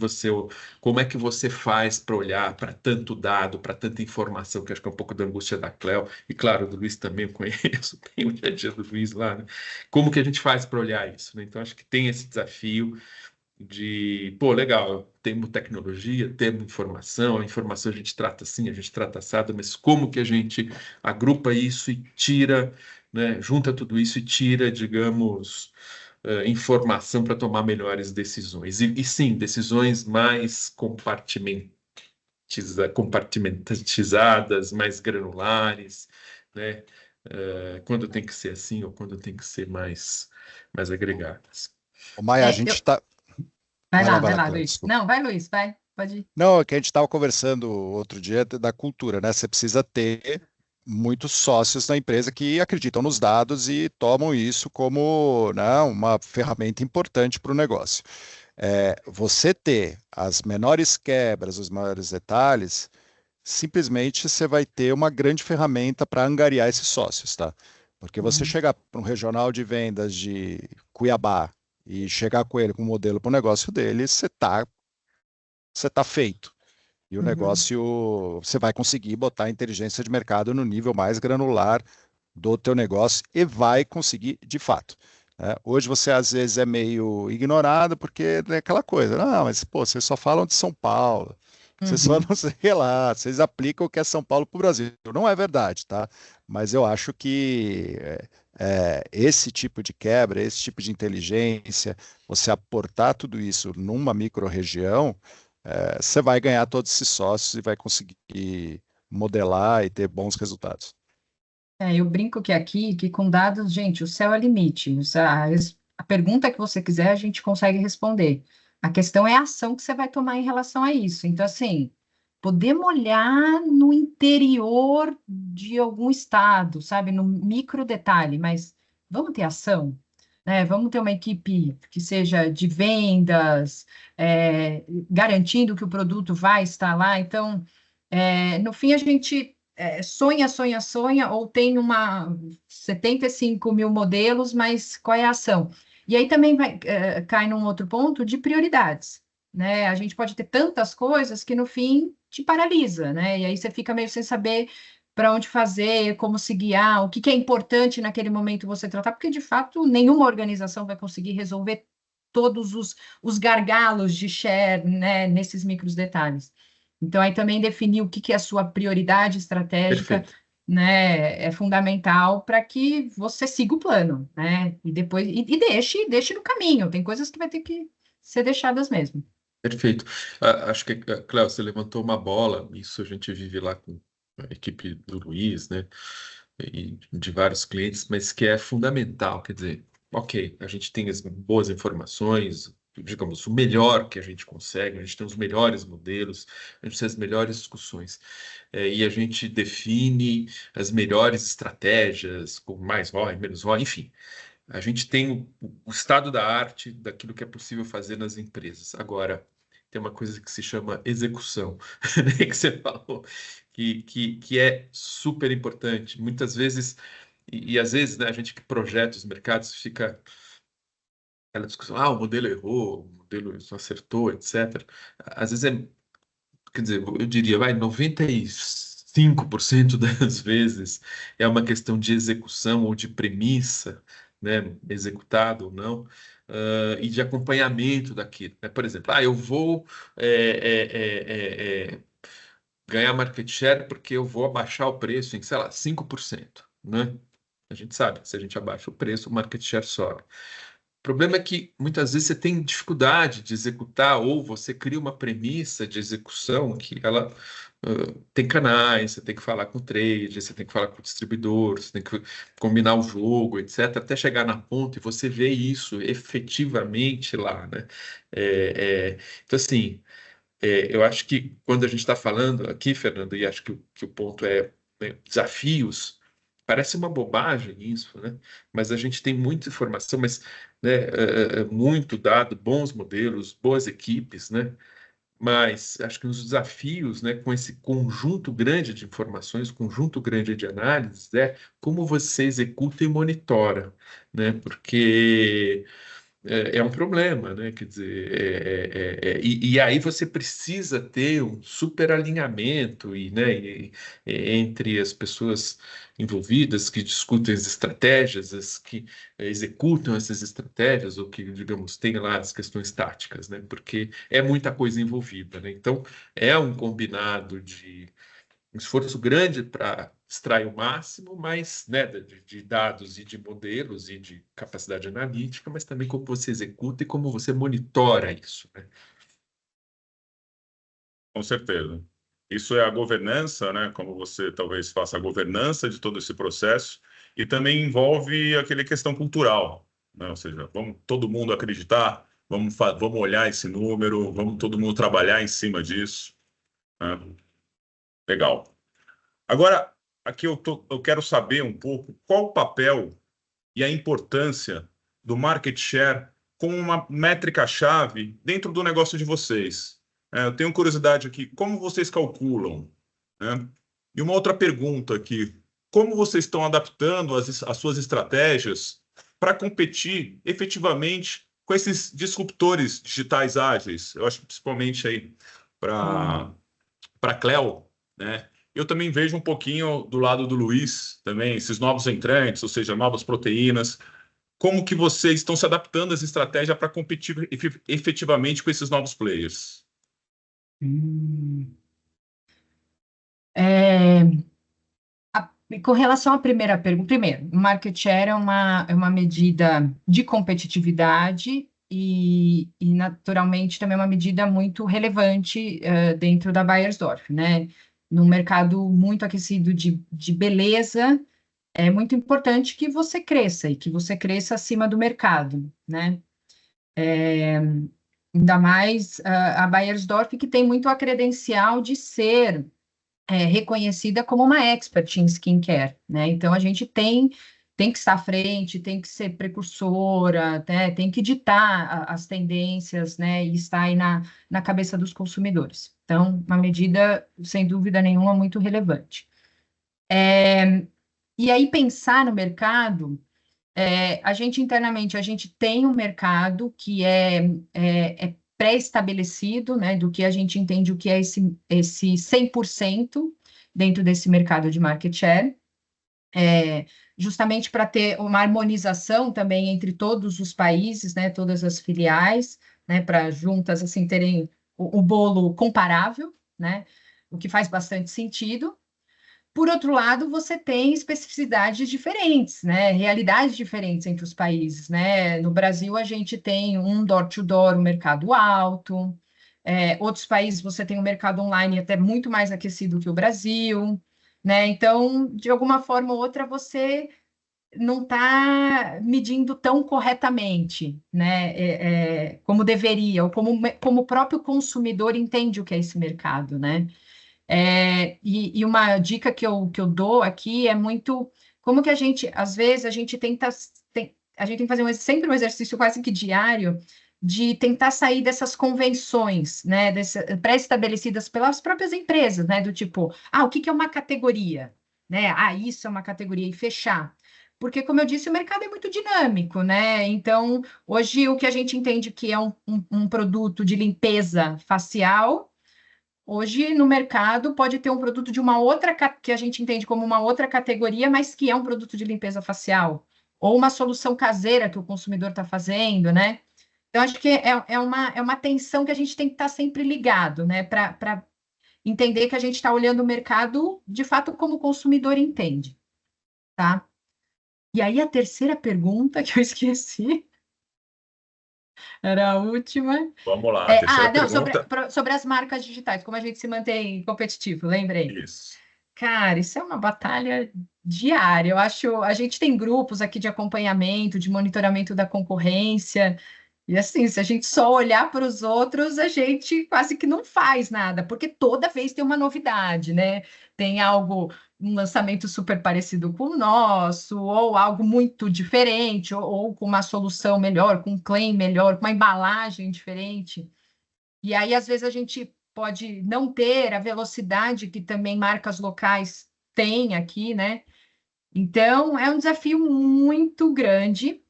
como é que você faz para olhar para tanto dado, para tanta informação, que acho que é um pouco da angústia da Cleo, e claro, do Luiz também, eu conheço bem o dia a dia do Luiz lá, né? Como que a gente faz para olhar isso, né? Então, acho que tem esse desafio, pô, legal, temos tecnologia, temos informação, a informação a gente trata assim, a gente trata assado, mas como que a gente agrupa isso e tira, né, junta tudo isso e tira, digamos, informação para tomar melhores decisões. E sim, decisões mais compartimentizadas, mais granulares, né? Quando tem que ser assim ou quando tem que ser mais agregadas. Ô, Maia, a gente está. Vai lá, Clara, Luiz. desculpa. Não, vai, Luiz, vai, pode ir. Não, é que a gente estava conversando outro dia da cultura, né? Você precisa ter muitos sócios na empresa que acreditam nos dados e tomam isso como, né, uma ferramenta importante para o negócio. Você ter as menores quebras, os maiores detalhes, simplesmente você vai ter uma grande ferramenta para angariar esses sócios, tá? Porque você chegar para um regional de vendas de Cuiabá e chegar com ele com um modelo para o negócio dele, você tá feito. E o negócio, você vai conseguir botar a inteligência de mercado no nível mais granular do teu negócio e vai conseguir de fato. Né? Hoje você às vezes é meio ignorado porque é aquela coisa, não, mas pô, vocês só falam de São Paulo, vocês só não sei lá, vocês aplicam o que é São Paulo para o Brasil. Não é verdade, tá? Mas eu acho que esse tipo de quebra, esse tipo de inteligência, você aportar tudo isso numa micro-região, você vai ganhar todos esses sócios e vai conseguir modelar e ter bons resultados. Eu brinco que com dados, gente, o céu é limite. A pergunta que você quiser, a gente consegue responder. A questão é a ação que você vai tomar em relação a isso. Então, assim, podemos olhar no interior de algum estado, sabe, no micro detalhe, mas vamos ter ação, né? Vamos ter uma equipe que seja de vendas, garantindo que o produto vai estar lá. Então, no fim, a gente sonha, ou tem 75 mil modelos, mas qual é a ação? E aí também cai num outro ponto de prioridades, né? A gente pode ter tantas coisas que no fim te paralisa, né? E aí você fica meio sem saber para onde fazer, como se guiar, o que é importante naquele momento você tratar, porque de fato nenhuma organização vai conseguir resolver todos os gargalos de share, né, nesses micros detalhes. Então, aí também definir o que é a sua prioridade estratégica, Perfeito. né, é fundamental para que você siga o plano, né? E depois deixe no caminho. Tem coisas que vai ter que ser deixadas mesmo. Perfeito. Acho que, Cléo, você levantou uma bola, isso a gente vive lá com a equipe do Luiz, né? E de vários clientes, mas que é fundamental, quer dizer, ok, a gente tem as boas informações, digamos, o melhor que a gente consegue, a gente tem os melhores modelos, a gente tem as melhores discussões, e a gente define as melhores estratégias, com mais ROI, menos ROI, enfim. A gente tem o estado da arte daquilo que é possível fazer nas empresas. Agora, tem uma coisa que se chama execução, né, que você falou, que é super importante. Muitas vezes, e às vezes, né, a gente que projeta os mercados fica aquela discussão, o modelo errou, o modelo não acertou, etc. Às vezes quer dizer, eu diria, 95% das vezes é uma questão de execução ou de premissa, né, executado ou não, e de acompanhamento daquilo, né? Por exemplo, eu vou ganhar market share porque eu vou abaixar o preço em, sei lá, 5%, né? A gente sabe que se a gente abaixa o preço, o market share sobe. O problema é que muitas vezes você tem dificuldade de executar ou você cria uma premissa de execução que ela tem canais, você tem que falar com o trade, você tem que falar com o distribuidor, você tem que combinar o jogo, etc., até chegar na ponta e você vê isso efetivamente lá, né? Então, assim, eu acho que quando a gente está falando aqui, Fernando, e acho que o ponto é, né, desafios, parece uma bobagem isso, né? Mas a gente tem muita informação, mas, né, muito dado, bons modelos, boas equipes, né? Mas acho que os desafios, né, com esse conjunto grande de informações, conjunto grande de análises, é como você executa e monitora, né? Porque é um problema, né? Quer dizer, e aí você precisa ter um super alinhamento entre as pessoas envolvidas que discutem as estratégias, as que executam essas estratégias, ou que, digamos, tem lá as questões táticas, né? Porque é muita coisa envolvida, né? Então, é um combinado de um esforço grande para extrair o máximo, mas, né, de dados e de modelos e de capacidade analítica, mas também como você executa e como você monitora isso, né? Com certeza. Isso é a governança, né? Como você talvez faça a governança de todo esse processo, e também envolve aquela questão cultural, né? Ou seja, vamos todo mundo acreditar, vamos olhar esse número, vamos todo mundo trabalhar em cima disso, né? Legal. Agora, aqui eu quero saber um pouco qual o papel e a importância do market share como uma métrica-chave dentro do negócio de vocês. Eu tenho curiosidade aqui, como vocês calculam, né? E uma outra pergunta aqui, como vocês estão adaptando as suas estratégias para competir efetivamente com esses disruptores digitais ágeis? Eu acho que principalmente aí para Cleo, né? Eu também vejo um pouquinho do lado do Luiz também, esses novos entrantes, ou seja, novas proteínas. Como que vocês estão se adaptando às estratégias para competir efetivamente com esses novos players? Com relação à primeira pergunta, primeiro, o market share é uma medida de competitividade e, naturalmente, também é uma medida muito relevante dentro da Beiersdorf, né? Num mercado muito aquecido de beleza, é muito importante que você cresça e que você cresça acima do mercado, né? Ainda mais a Beiersdorf, que tem muito a credencial de ser reconhecida como uma expert em skincare, né? Então, a gente tem que estar à frente, tem que ser precursora, né? Tem que ditar as tendências, né? E estar aí na cabeça dos consumidores. Então, uma medida, sem dúvida nenhuma, muito relevante. E aí, pensar no mercado, a gente internamente, a gente tem um mercado que é pré-estabelecido, né, do que a gente entende o que é esse 100% dentro desse mercado de market share, justamente para ter uma harmonização também entre todos os países, né, todas as filiais, né, para juntas, assim, terem o bolo comparável, né, o que faz bastante sentido. Por outro lado, você tem especificidades diferentes, né? Realidades diferentes entre os países, né? No Brasil, a gente tem um door-to-door, um mercado alto. Outros países, você tem um mercado online até muito mais aquecido que o Brasil, né? Então, de alguma forma ou outra, você não está medindo tão corretamente, né? Como deveria, ou como o próprio consumidor entende o que é esse mercado, né? E uma dica que eu dou aqui é muito como que a gente, às vezes, a gente tem que fazer sempre um exercício quase que diário de tentar sair dessas convenções, né, pré-estabelecidas pelas próprias empresas, né, do tipo, o que é uma categoria, né, isso é uma categoria, e fechar. Porque, como eu disse, o mercado é muito dinâmico, né? Então, hoje, o que a gente entende que é um produto de limpeza facial, hoje, no mercado, pode ter um produto de uma outra, que a gente entende como uma outra categoria, mas que é um produto de limpeza facial, ou uma solução caseira que o consumidor está fazendo, né? Então, acho que é uma tensão que a gente tem que estar sempre ligado, né? Para entender que a gente está olhando o mercado, de fato, como o consumidor entende, tá? E aí, a terceira pergunta que eu esqueci, era a última. Vamos lá, a terceira Não, pergunta. sobre as marcas digitais, como a gente se mantém competitivo, lembrei. Isso. Cara, isso é uma batalha diária. Eu acho, a gente tem grupos aqui de acompanhamento, de monitoramento da concorrência, e assim, se a gente só olhar para os outros, a gente quase que não faz nada, porque toda vez tem uma novidade, né? Tem algo, um lançamento super parecido com o nosso, ou algo muito diferente, ou com uma solução melhor, com um claim melhor, com uma embalagem diferente. E aí, às vezes, a gente pode não ter a velocidade que também marcas locais têm aqui, né? Então, é um desafio muito grande,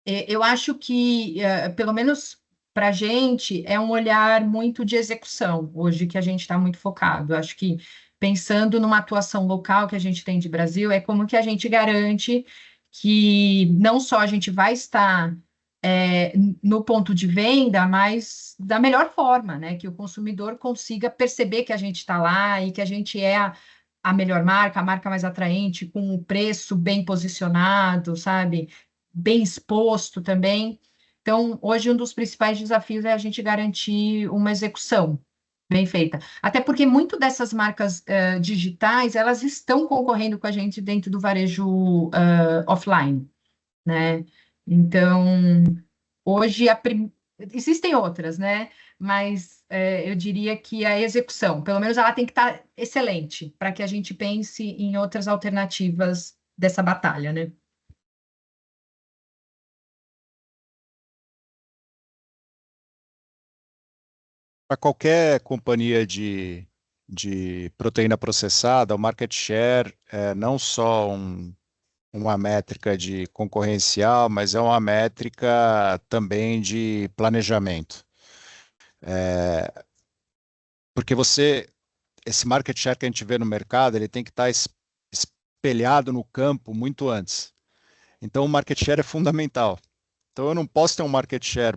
Eu acho que, pelo menos para a gente, é um olhar muito de execução, hoje que a gente está muito focado. Acho que pensando numa atuação local que a gente tem de Brasil, é como que a gente garante que não só a gente vai estar no ponto de venda, mas da melhor forma, né? Que o consumidor consiga perceber que a gente está lá e que a gente é a melhor marca, a marca mais atraente, com o preço bem posicionado, sabe? Bem exposto também. Então, hoje, um dos principais desafios é a gente garantir uma execução bem feita. Até porque muito dessas marcas digitais, elas estão concorrendo com a gente dentro do varejo offline, né? Então, hoje, existem outras, né? Mas eu diria que a execução, pelo menos ela tem que estar excelente, para que a gente pense em outras alternativas dessa batalha, né? Para qualquer companhia de proteína processada, o market share é não só uma métrica de concorrencial, mas é uma métrica também de planejamento. Porque esse market share que a gente vê no mercado, ele tem que estar espelhado no campo muito antes. Então, o market share é fundamental. Então, eu não posso ter um market share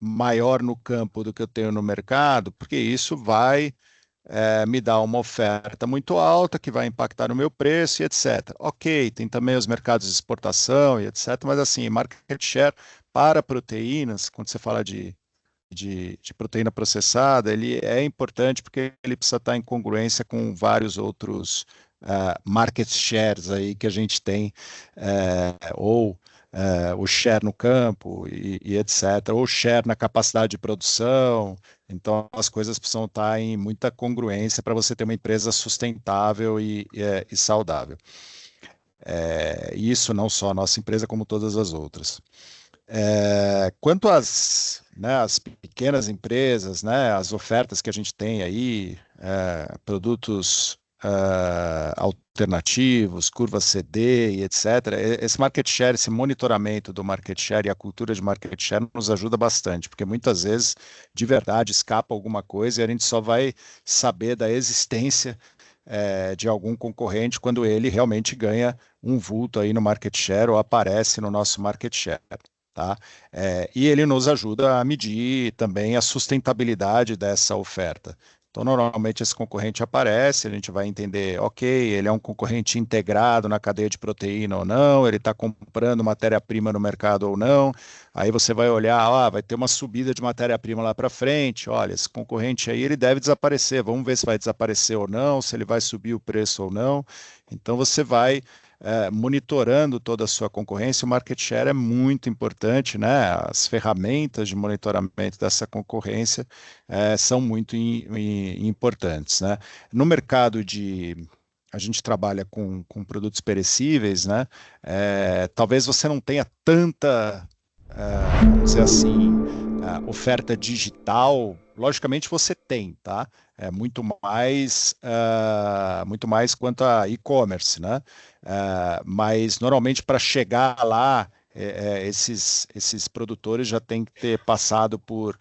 maior no campo do que eu tenho no mercado, porque isso vai me dar uma oferta muito alta que vai impactar no meu preço e etc. Ok, tem também os mercados de exportação e etc. Mas assim, market share para proteínas, quando você fala de proteína processada, ele é importante porque ele precisa estar em congruência com vários outros market shares aí que a gente tem, ou o share no campo e etc., ou share na capacidade de produção. Então, as coisas precisam estar em muita congruência para você ter uma empresa sustentável e saudável. Isso não só a nossa empresa, como todas as outras. Quanto às pequenas empresas, né, as ofertas que a gente tem aí, produtos alternativos, curva CD e etc., esse market share, esse monitoramento do market share e a cultura de market share nos ajuda bastante, porque muitas vezes, de verdade, escapa alguma coisa e a gente só vai saber da existência de algum concorrente quando ele realmente ganha um vulto aí no market share ou aparece no nosso market share. Tá? E ele nos ajuda a medir também a sustentabilidade dessa oferta. Então, normalmente esse concorrente aparece, a gente vai entender, ok, ele é um concorrente integrado na cadeia de proteína ou não, ele está comprando matéria-prima no mercado ou não. Aí você vai olhar, vai ter uma subida de matéria-prima lá para frente, olha, esse concorrente aí ele deve desaparecer, vamos ver se vai desaparecer ou não, se ele vai subir o preço ou não. Então você vai monitorando toda a sua concorrência. O market share é muito importante, né? As ferramentas de monitoramento dessa concorrência são muito importantes, né? No mercado a gente trabalha com produtos perecíveis, né? Talvez você não tenha tanta, vamos dizer assim, oferta digital. Logicamente você tem, tá? Muito mais quanto a e-commerce, né? Mas normalmente para chegar lá, esses produtores já têm que ter passado por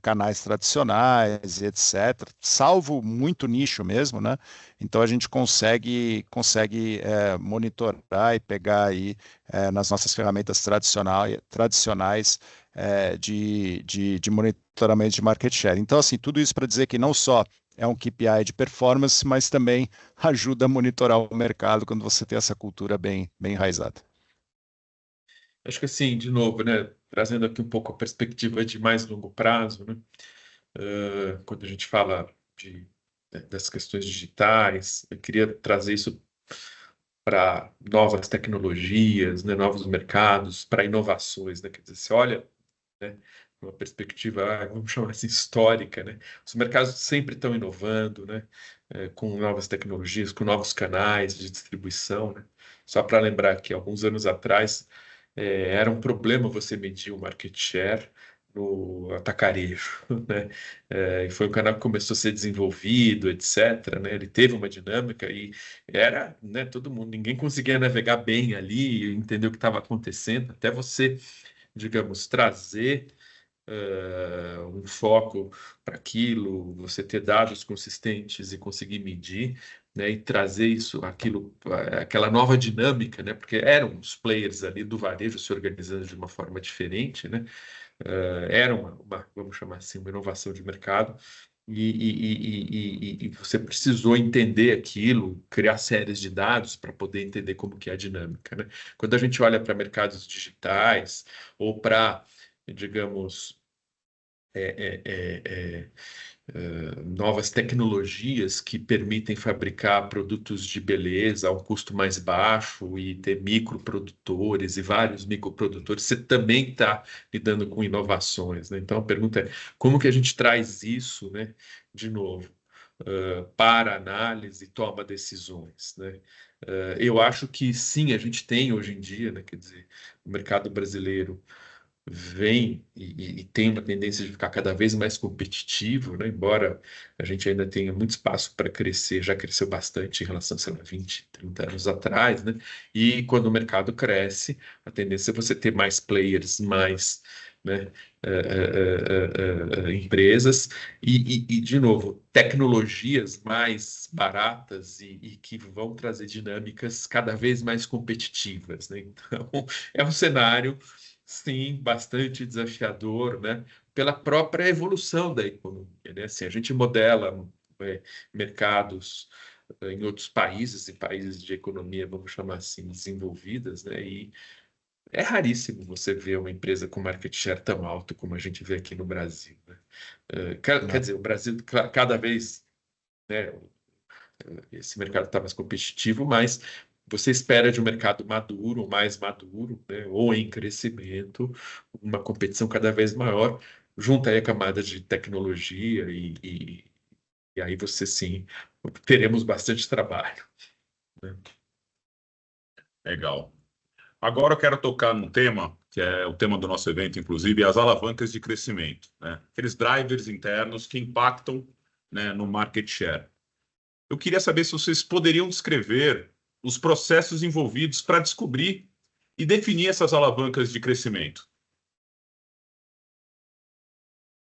canais tradicionais, etc. Salvo muito nicho mesmo, né? Então a gente consegue monitorar e pegar aí nas nossas ferramentas tradicionais de monitoramento de market share. Então, assim, tudo isso para dizer que não só é um KPI de performance, mas também ajuda a monitorar o mercado quando você tem essa cultura bem enraizada. Acho que assim, de novo, né, trazendo aqui um pouco a perspectiva de mais longo prazo, né, quando a gente fala das questões digitais, eu queria trazer isso para novas tecnologias, né, novos mercados, para inovações, né, quer dizer, você olha, né, uma perspectiva, vamos chamar assim, histórica, né, os mercados sempre estão inovando, né, com novas tecnologias, com novos canais de distribuição, né, só para lembrar que alguns anos atrás era um problema você medir o market share no atacarejo, né? E foi um canal que começou a ser desenvolvido, etc., né? Ele teve uma dinâmica e era, né, todo mundo, ninguém conseguia navegar bem ali, entender o que estava acontecendo, até você, digamos, trazer um foco para aquilo, você ter dados consistentes e conseguir medir, né, e trazer isso, aquilo, aquela nova dinâmica, né, porque eram os players ali do varejo se organizando de uma forma diferente, né, era vamos chamar assim, uma inovação de mercado. E você precisou entender aquilo, criar séries de dados para poder entender como que é a dinâmica, né? Quando a gente olha para mercados digitais ou para, digamos, novas tecnologias que permitem fabricar produtos de beleza a um custo mais baixo e ter microprodutores e vários microprodutores, você também está lidando com inovações, né? Então a pergunta é como que a gente traz isso, né, de novo, para análise e toma decisões, né? Eu acho que sim, a gente tem hoje em dia, né, quer dizer, o mercado brasileiro vem e tem uma tendência de ficar cada vez mais competitivo, né? Embora a gente ainda tenha muito espaço para crescer, já cresceu bastante em relação, sei lá, 20, 30 anos atrás, né? E quando o mercado cresce, a tendência é você ter mais players, mais, né, empresas de novo, tecnologias mais baratas e que vão trazer dinâmicas cada vez mais competitivas, né? Então, é um cenário, sim, bastante desafiador, né? Pela própria evolução da economia, né? Assim, a gente modela mercados em outros países, em países de economia, vamos chamar assim, desenvolvidas, né? E é raríssimo você ver uma empresa com market share tão alto como a gente vê aqui no Brasil, né? Quer dizer, o Brasil cada vez, né, esse mercado está mais competitivo, mas você espera de um mercado maduro, mais maduro, né, ou em crescimento, uma competição cada vez maior, junta aí a camada de tecnologia e aí você sim, teremos bastante trabalho, né? Legal. Agora eu quero tocar num tema, que é o tema do nosso evento, inclusive, as alavancas de crescimento, né? Aqueles drivers internos que impactam, né, no market share. Eu queria saber se vocês poderiam descrever os processos envolvidos para descobrir e definir essas alavancas de crescimento.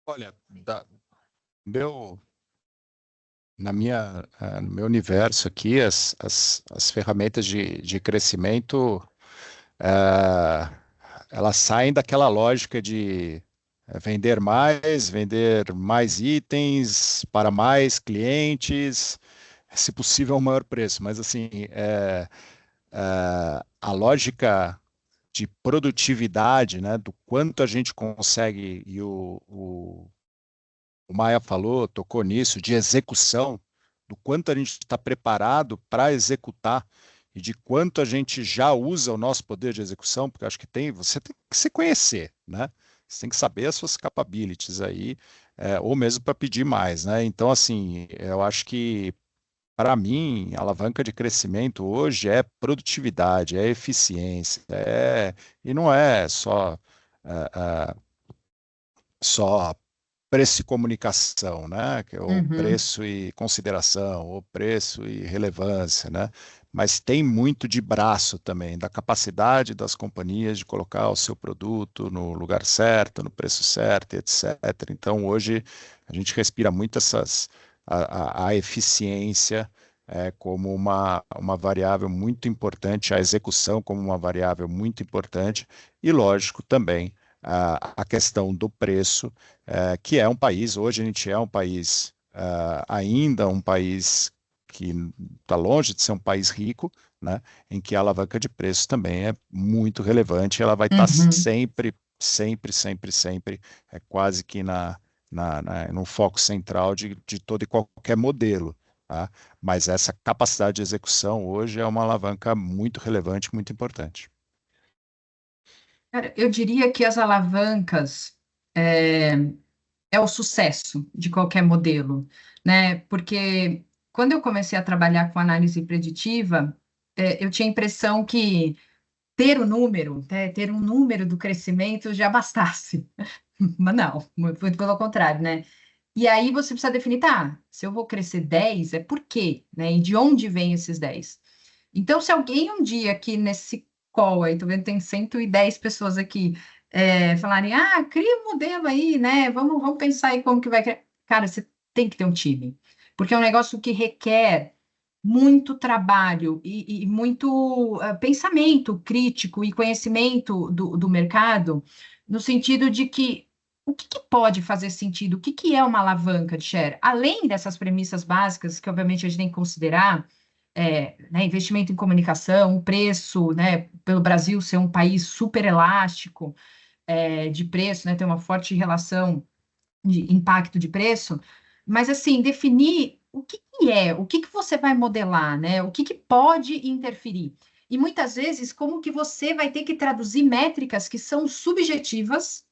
Olha, meu, no meu universo aqui, as ferramentas de crescimento, elas saem daquela lógica de vender mais itens para mais clientes, se possível, ao maior preço. Mas, assim, a lógica de produtividade, né, do quanto a gente consegue, e o Maia falou, tocou nisso, de execução, do quanto a gente está preparado para executar e de quanto a gente já usa o nosso poder de execução, porque acho que você tem que se conhecer, né? Você tem que saber as suas capabilities aí, ou mesmo para pedir mais, né? Então, assim, eu acho que, para mim, a alavanca de crescimento hoje é produtividade, é eficiência, e não é só preço e comunicação, né? Que é o Uhum. preço e consideração, o preço e relevância, né? Mas tem muito de braço também, da capacidade das companhias de colocar o seu produto no lugar certo, no preço certo, etc. Então, hoje, a gente respira muito a eficiência como uma variável muito importante, a execução como uma variável muito importante, e, lógico, também a questão do preço, que é um país, hoje a gente é um país, ainda um país que está longe de ser um país rico, né, em que a alavanca de preço também é muito relevante, ela vai estar Uhum. sempre, quase que no foco central de todo e qualquer modelo. Tá? Mas essa capacidade de execução hoje é uma alavanca muito relevante, muito importante. Cara, eu diria que as alavancas é, é o sucesso de qualquer modelo, né? Porque quando eu comecei a trabalhar com análise preditiva, eu tinha a impressão que ter o número, ter um número do crescimento já bastasse, Mas não, muito pelo contrário, né? E aí você precisa definir, tá, se eu vou crescer 10, é por quê, né? E de onde vem esses 10? Então, se alguém um dia aqui nesse call aí, tô vendo que tem 110 pessoas aqui, falarem, cria um modelo aí, né? Vamos pensar aí como que vai criar. Cara, você tem que ter um time, porque é um negócio que requer muito trabalho e muito pensamento crítico e conhecimento do mercado, no sentido de que o que pode fazer sentido, o que é uma alavanca de share, além dessas premissas básicas que, obviamente, a gente tem que considerar, né, investimento em comunicação, preço, né, pelo Brasil ser um país super elástico de preço, né, ter uma forte relação de impacto de preço, mas assim, definir o que você vai modelar, né? O que pode interferir. E muitas vezes, como que você vai ter que traduzir métricas que são subjetivas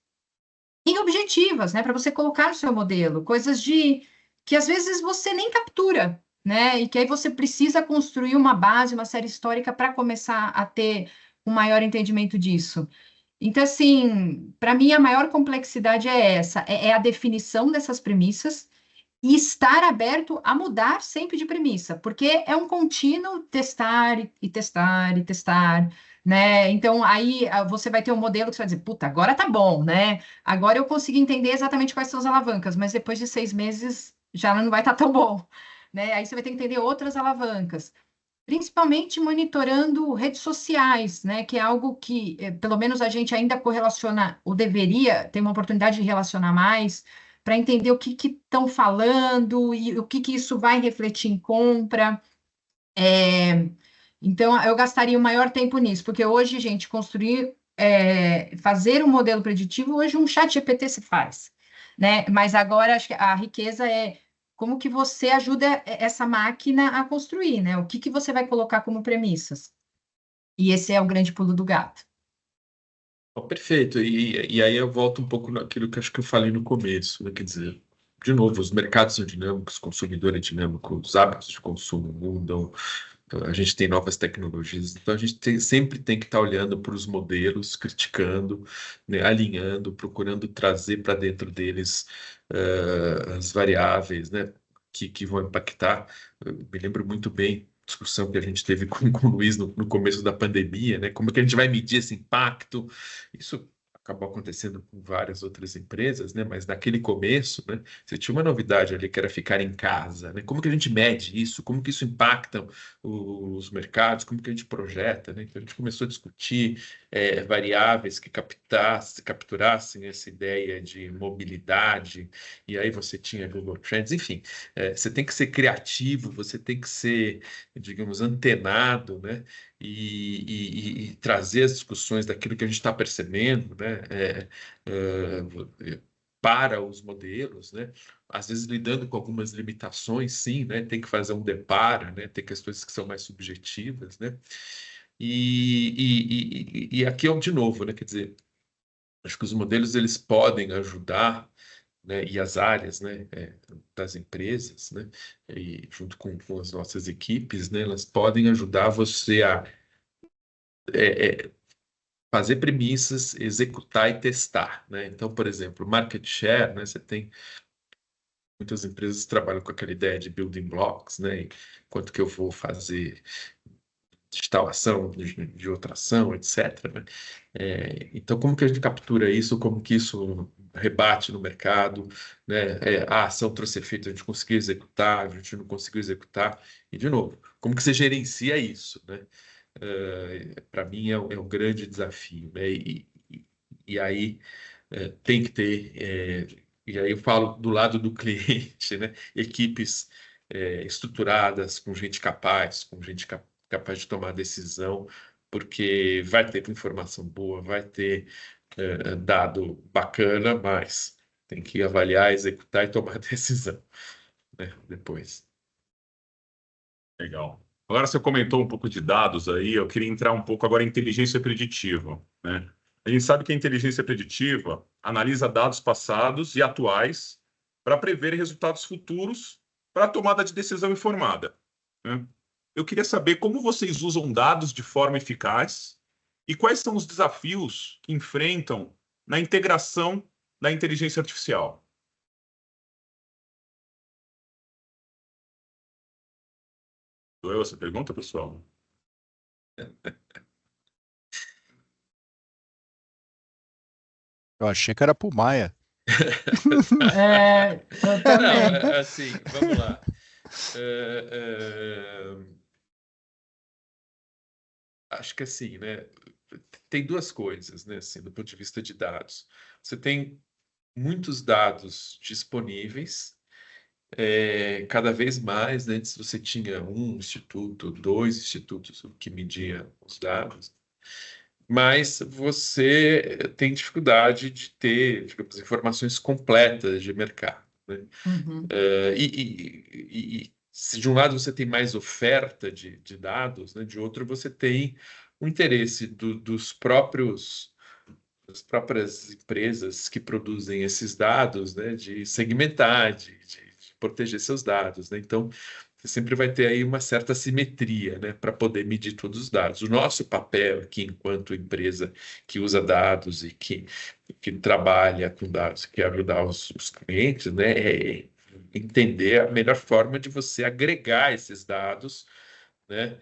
em objetivas, né? Para você colocar no seu modelo, coisas que às vezes você nem captura, né? E que aí você precisa construir uma base, uma série histórica para começar a ter um maior entendimento disso. Então, assim, para mim a maior complexidade é essa, é a definição dessas premissas e estar aberto a mudar sempre de premissa, porque é um contínuo testar e testar e testar, né? Então, aí você vai ter um modelo que você vai dizer, puta, agora tá bom, né? Agora eu consegui entender exatamente quais são as alavancas, mas depois de 6 meses já não vai estar tão bom, né? Aí você vai ter que entender outras alavancas. Principalmente monitorando redes sociais, né? Que é algo que, pelo menos, a gente ainda correlaciona, ou deveria ter uma oportunidade de relacionar mais, para entender o que estão falando e o que isso vai refletir em compra. Então, eu gastaria o maior tempo nisso, porque hoje, gente, fazer um modelo preditivo, hoje um chat GPT se faz, né? Mas agora acho que a riqueza é como que você ajuda essa máquina a construir, né? O que você vai colocar como premissas? E esse é o grande pulo do gato. Perfeito. E aí eu volto um pouco naquilo que acho que eu falei no começo, né? Quer dizer, de novo, os mercados são dinâmicos, o consumidor é dinâmico, os hábitos de consumo mudam, a gente tem novas tecnologias, então a gente sempre tem que estar olhando para os modelos, criticando, né, alinhando, procurando trazer para dentro deles as variáveis, né, que vão impactar. Eu me lembro muito bem discussão que a gente teve com o Luiz no começo da pandemia, né? Como é que a gente vai medir esse impacto? Isso acabou acontecendo com várias outras empresas, né? Mas naquele começo, né? Você tinha uma novidade ali que era ficar em casa, né? Como que a gente mede isso? Como que isso impacta os mercados? Como que a gente projeta, né? Então a gente começou a discutir variáveis que capturassem essa ideia de mobilidade, e aí você tinha Google Trends, enfim, você tem que ser criativo, você tem que ser, digamos, antenado, né? E trazer as discussões daquilo que a gente está percebendo, né? Para os modelos, né? Às vezes lidando com algumas limitações, sim, né? Tem que fazer um deparo, né? Tem questões que são mais subjetivas, né? E aqui é de novo, né? Quer dizer, acho que os modelos eles podem ajudar, né, e as áreas, né, das empresas, né, e junto com as nossas equipes, né, elas podem ajudar você a fazer premissas, executar e testar, né? Então, por exemplo, market share, né, você tem muitas empresas que trabalham com aquela ideia de building blocks, né, e quanto que eu vou fazer de instalação, de outra ação, etc., né? Então, como que a gente captura isso? Como que isso rebate no mercado? Né? A ação trouxe efeito, a gente conseguiu executar, a gente não conseguiu executar. E, de novo, como que você gerencia isso? Né? Para mim, é um grande desafio. Né? E aí tem que ter... e aí eu falo do lado do cliente, né? Equipes estruturadas, com gente capaz, com gente capaz de tomar decisão, porque vai ter informação boa, vai ter dado bacana, mas tem que avaliar, executar e tomar decisão, né, depois. Legal. Agora você comentou um pouco de dados aí, eu queria entrar um pouco agora em inteligência preditiva, né? A gente sabe que a inteligência preditiva analisa dados passados e atuais para prever resultados futuros para a tomada de decisão informada, né? Eu queria saber como vocês usam dados de forma eficaz e quais são os desafios que enfrentam na integração da inteligência artificial. Doeu essa pergunta, pessoal? Eu achei que era pro Maia. Eu também. Não, assim, vamos lá. Acho que assim, né? Tem duas coisas, né? Assim, do ponto de vista de dados. Você tem muitos dados disponíveis, cada vez mais, né? Antes você tinha um instituto, dois institutos que mediam os dados, mas você tem dificuldade de ter, digamos, informações completas de mercado, né? Uhum. Se de um lado você tem mais oferta de dados, né, de outro você tem o interesse das próprias empresas que produzem esses dados, né, de segmentar, de proteger seus dados, né? Então, você sempre vai ter aí uma certa simetria, né, para poder medir todos os dados. O nosso papel aqui, enquanto empresa que usa dados e que trabalha com dados, que ajudar os clientes, né, é entender a melhor forma de você agregar esses dados, né,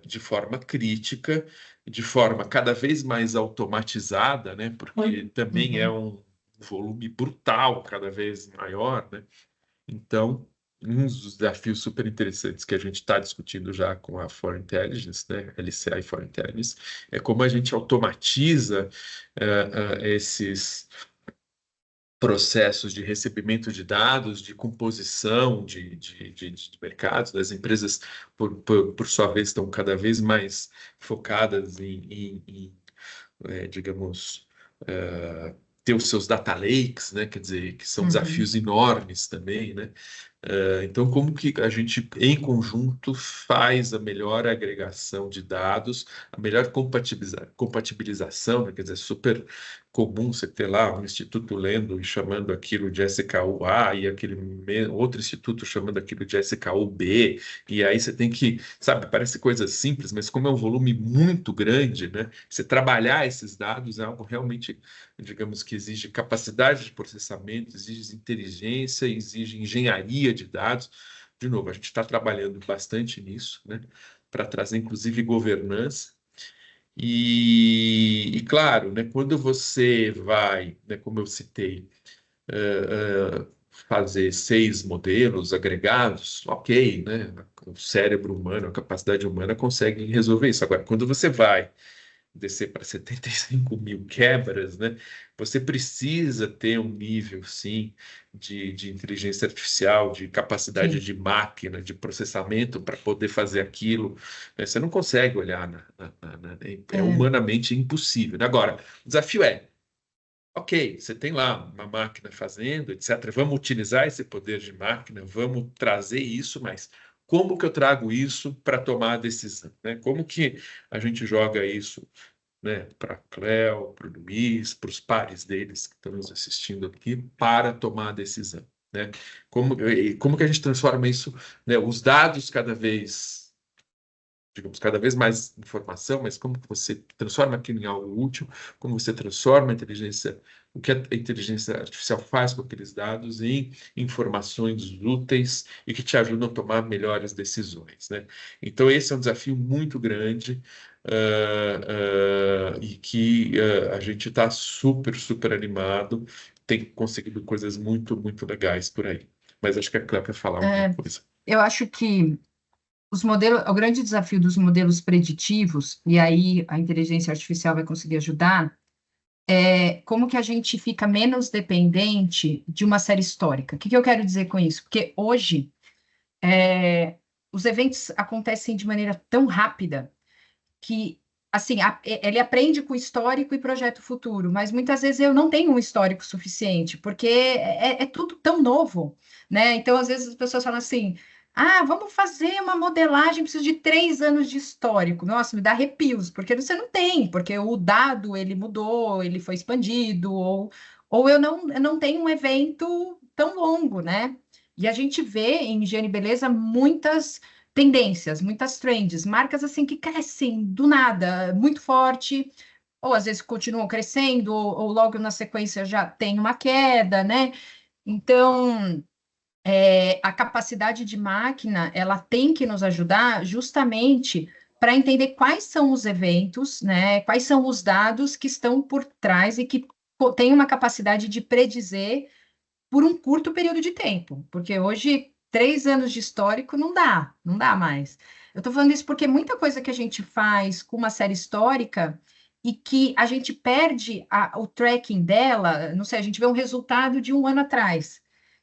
de forma crítica, de forma cada vez mais automatizada, né, porque também é um volume brutal, cada vez maior, né? Então, um dos desafios super interessantes que a gente está discutindo já com a For Intelligence, né, LCI For Intelligence, é como a gente automatiza esses processos de recebimento de dados, de composição de mercados. As empresas, por sua vez, estão cada vez mais focadas digamos, ter os seus data lakes, né? Quer dizer, que são desafios enormes também, né? Então, como que a gente, em conjunto, faz a melhor agregação de dados, a melhor compatibilização, né? Quer dizer, super comum você ter lá um instituto lendo e chamando aquilo de SKU-A e aquele outro instituto chamando aquilo de SKU-B, e aí você tem que, sabe, parece coisa simples, mas como é um volume muito grande, né? Você trabalhar esses dados é algo realmente, digamos, que exige capacidade de processamento, exige inteligência, exige engenharia de dados. De novo, a gente está trabalhando bastante nisso, né, para trazer, inclusive, governança. Claro, né, quando você vai, né, como eu citei, fazer 6 modelos agregados, ok, né, o cérebro humano, a capacidade humana consegue resolver isso. Agora, quando você vai descer para 75 mil quebras, né? Você precisa ter um nível, sim, de inteligência artificial, de capacidade de máquina, de processamento para poder fazer aquilo, né? Você não consegue olhar, é humanamente impossível. Agora, o desafio ok, você tem lá uma máquina fazendo, etc. Vamos utilizar esse poder de máquina, vamos trazer isso, mas como que eu trago isso para tomar a decisão, né? Como que a gente joga isso, né, para a Cleo, para o Luiz, para os pares deles que estão nos assistindo aqui, para tomar a decisão, né? Como que a gente transforma isso, né, os dados cada vez, digamos, cada vez mais informação, mas como que você transforma aquilo em algo útil, como você transforma a inteligência, o que a inteligência artificial faz com aqueles dados em informações úteis e que te ajudam a tomar melhores decisões, né? Então, esse é um desafio muito grande e que a gente está super, super animado, tem conseguido coisas muito, muito legais por aí. Mas acho que a Cléo quer falar alguma coisa. Eu acho que o grande desafio dos modelos preditivos, e aí a inteligência artificial vai conseguir ajudar, é como que a gente fica menos dependente de uma série histórica. O que eu quero dizer com isso? Porque hoje os eventos acontecem de maneira tão rápida que, assim, ele aprende com o histórico e projeta o futuro, mas muitas vezes eu não tenho um histórico suficiente, porque é tudo tão novo, né? Então, às vezes as pessoas falam assim, vamos fazer uma modelagem, preciso de 3 anos de histórico. Nossa, me dá arrepios, porque você não tem, porque o dado, ele mudou, ele foi expandido, ou eu não tenho um evento tão longo, né? E a gente vê em higiene e beleza muitas tendências, muitas trends, marcas assim que crescem do nada, muito forte, ou às vezes continuam crescendo, ou logo na sequência já tem uma queda, né? Então, a capacidade de máquina, ela tem que nos ajudar justamente para entender quais são os eventos, né? Quais são os dados que estão por trás e que têm uma capacidade de predizer por um curto período de tempo, porque hoje 3 anos de histórico não dá mais. Eu estou falando isso porque muita coisa que a gente faz com uma série histórica e que a gente perde o tracking dela, não sei, a gente vê um resultado de 1 ano atrás.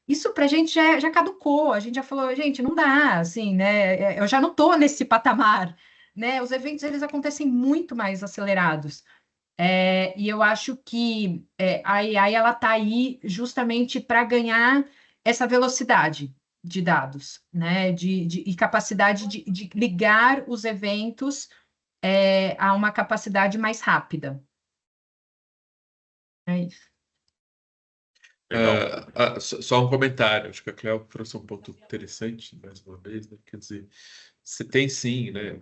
Isso para a gente já caducou, a gente já falou, gente, não dá, assim, né? Eu já não estou nesse patamar, né? Os eventos eles acontecem muito mais acelerados. E eu acho que a AI ela está aí justamente para ganhar essa velocidade de dados, né? E capacidade de ligar os eventos a uma capacidade mais rápida. É isso. Legal. Só um comentário, acho que a Cleo trouxe um ponto interessante, mais uma vez, né? Quer dizer, você tem sim, né?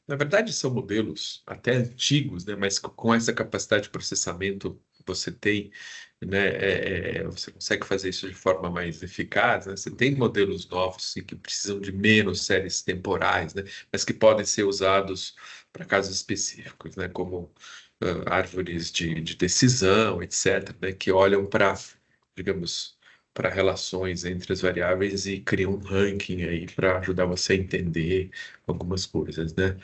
Na verdade, são modelos até antigos, né? Mas com essa capacidade de processamento que você tem, né? Você consegue fazer isso de forma mais eficaz, né? Você tem modelos novos sim, que precisam de menos séries temporais, né? Mas que podem ser usados para casos específicos, né? Como árvores de decisão, etc., né? Que olham para, digamos, para relações entre as variáveis e criam um ranking aí para ajudar você a entender algumas coisas, né?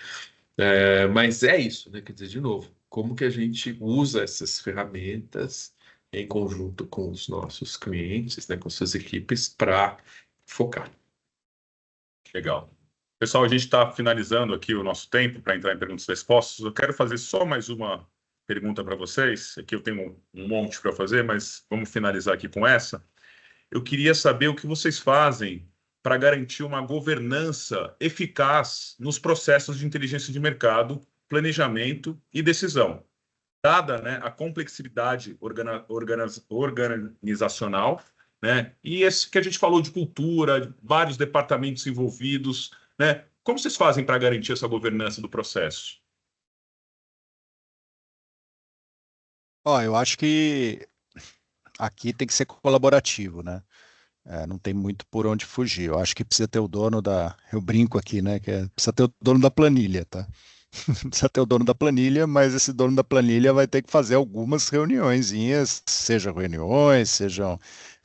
Mas é isso, né? Quer dizer, de novo, como que a gente usa essas ferramentas em conjunto com os nossos clientes, né? Com suas equipes para focar. Legal. Pessoal, a gente está finalizando aqui o nosso tempo para entrar em perguntas e respostas. Eu quero fazer só mais uma pergunta para vocês. Aqui eu tenho um monte para fazer, mas vamos finalizar aqui com essa. Eu queria saber o que vocês fazem para garantir uma governança eficaz nos processos de inteligência de mercado, planejamento e decisão, dada, né, a complexidade organizacional, né, e esse que a gente falou de cultura, vários departamentos envolvidos, né? Como vocês fazem para garantir essa governança do processo? Ó, eu acho que aqui tem que ser colaborativo, né? Não tem muito por onde fugir. Eu acho que precisa ter o dono da. Eu brinco aqui, né? Precisa ter o dono da planilha, tá? Precisa ter o dono da planilha, mas esse dono da planilha vai ter que fazer algumas reuniõezinhas, sejam reuniões, sejam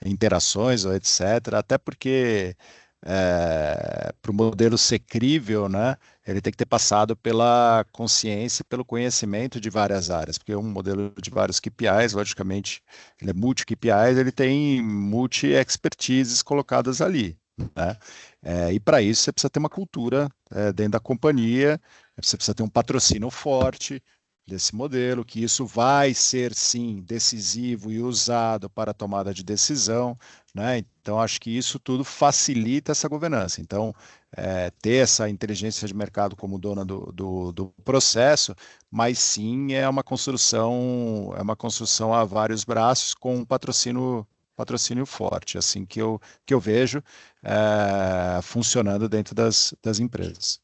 interações ou etc. Até porque para o modelo ser crível, né, ele tem que ter passado pela consciência, pelo conhecimento de várias áreas, porque um modelo de vários KPIs, logicamente, ele é multi-KPIs, ele tem multi-expertises colocadas ali, né? E para isso você precisa ter uma cultura dentro da companhia, você precisa ter um patrocínio forte desse modelo, que isso vai ser, sim, decisivo e usado para a tomada de decisão, né? Então, acho que isso tudo facilita essa governança. Então, ter essa inteligência de mercado como dona do processo, mas sim é uma construção a vários braços com um patrocínio forte, assim que eu vejo funcionando dentro das empresas.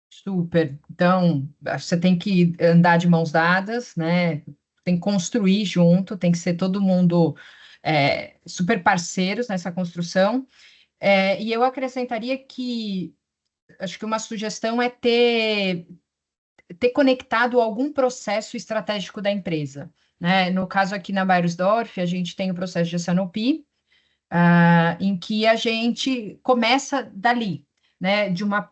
Super. Então, acho que você tem que andar de mãos dadas, né? Tem que construir junto, tem que ser todo mundo super parceiros nessa construção. E eu acrescentaria que acho que uma sugestão é ter conectado algum processo estratégico da empresa, né? No caso aqui na Beiersdorf, a gente tem o processo de S&OP, em que a gente começa dali, né? De uma